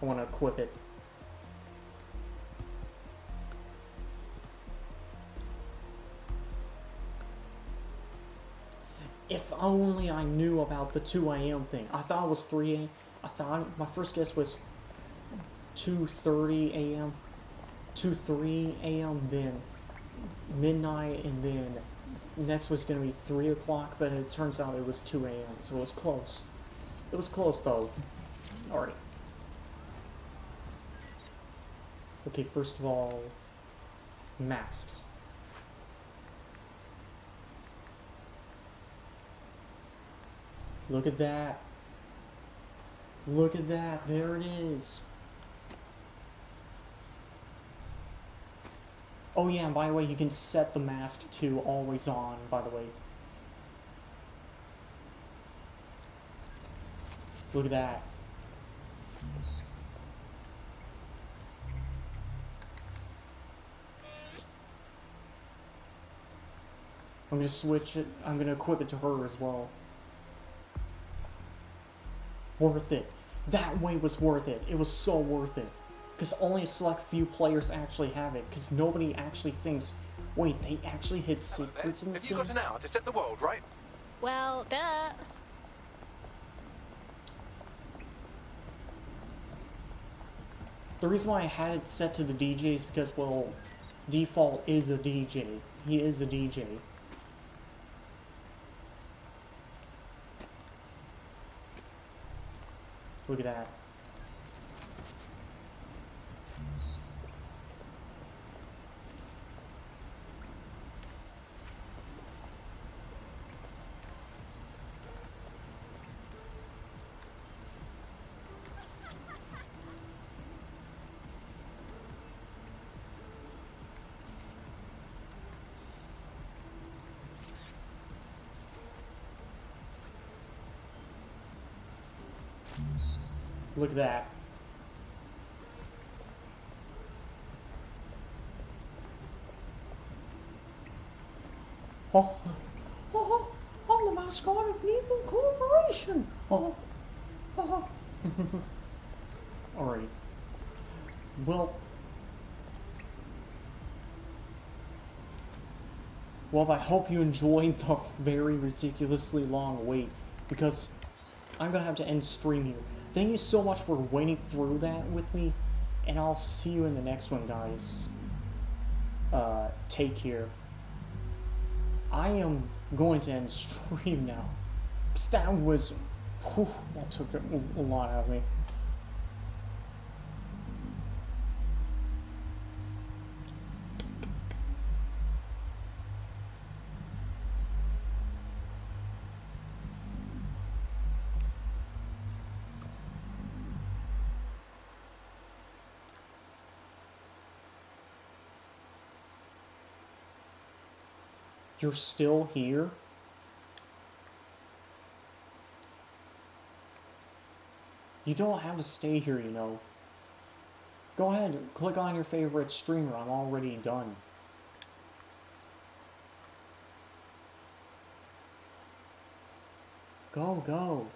I want to equip it. If only I knew about the 2 a.m. thing. I thought it was 3 a.m. I thought my first guess was 2:30 a.m. 2:03 a.m. then midnight, and then next was going to be 3 o'clock, but it turns out it was 2 a.m. so it was close. It was close though. Alright. Okay, first of all, masks. Look at that. Look at that. There it is. Oh yeah, and by the way, you can set the mask to always on, by the way. Look at that. I'm gonna switch it. I'm gonna equip it to her as well. Worth it. That way was worth it. It was so worth it. Because only a select few players actually have it. Because nobody actually thinks, wait, they actually hid secrets in this game? Have you got an hour to set the world right? Well, duh. The reason why I had it set to the DJ is because, well, default is a DJ. He is a DJ. Look at that. Look at that. Oh, I'm the mascot of an evil corporation. Oh. Alright. Well, I hope you enjoyed the very ridiculously long wait, because I'm gonna have to end stream here. Thank you so much for waiting through that with me, and I'll see you in the next one, guys. Take care. I am going to end stream now, because that was, whew, that took a lot out of me. You're still here? You don't have to stay here, you know. Go ahead, click on your favorite streamer. I'm already done. Go, go.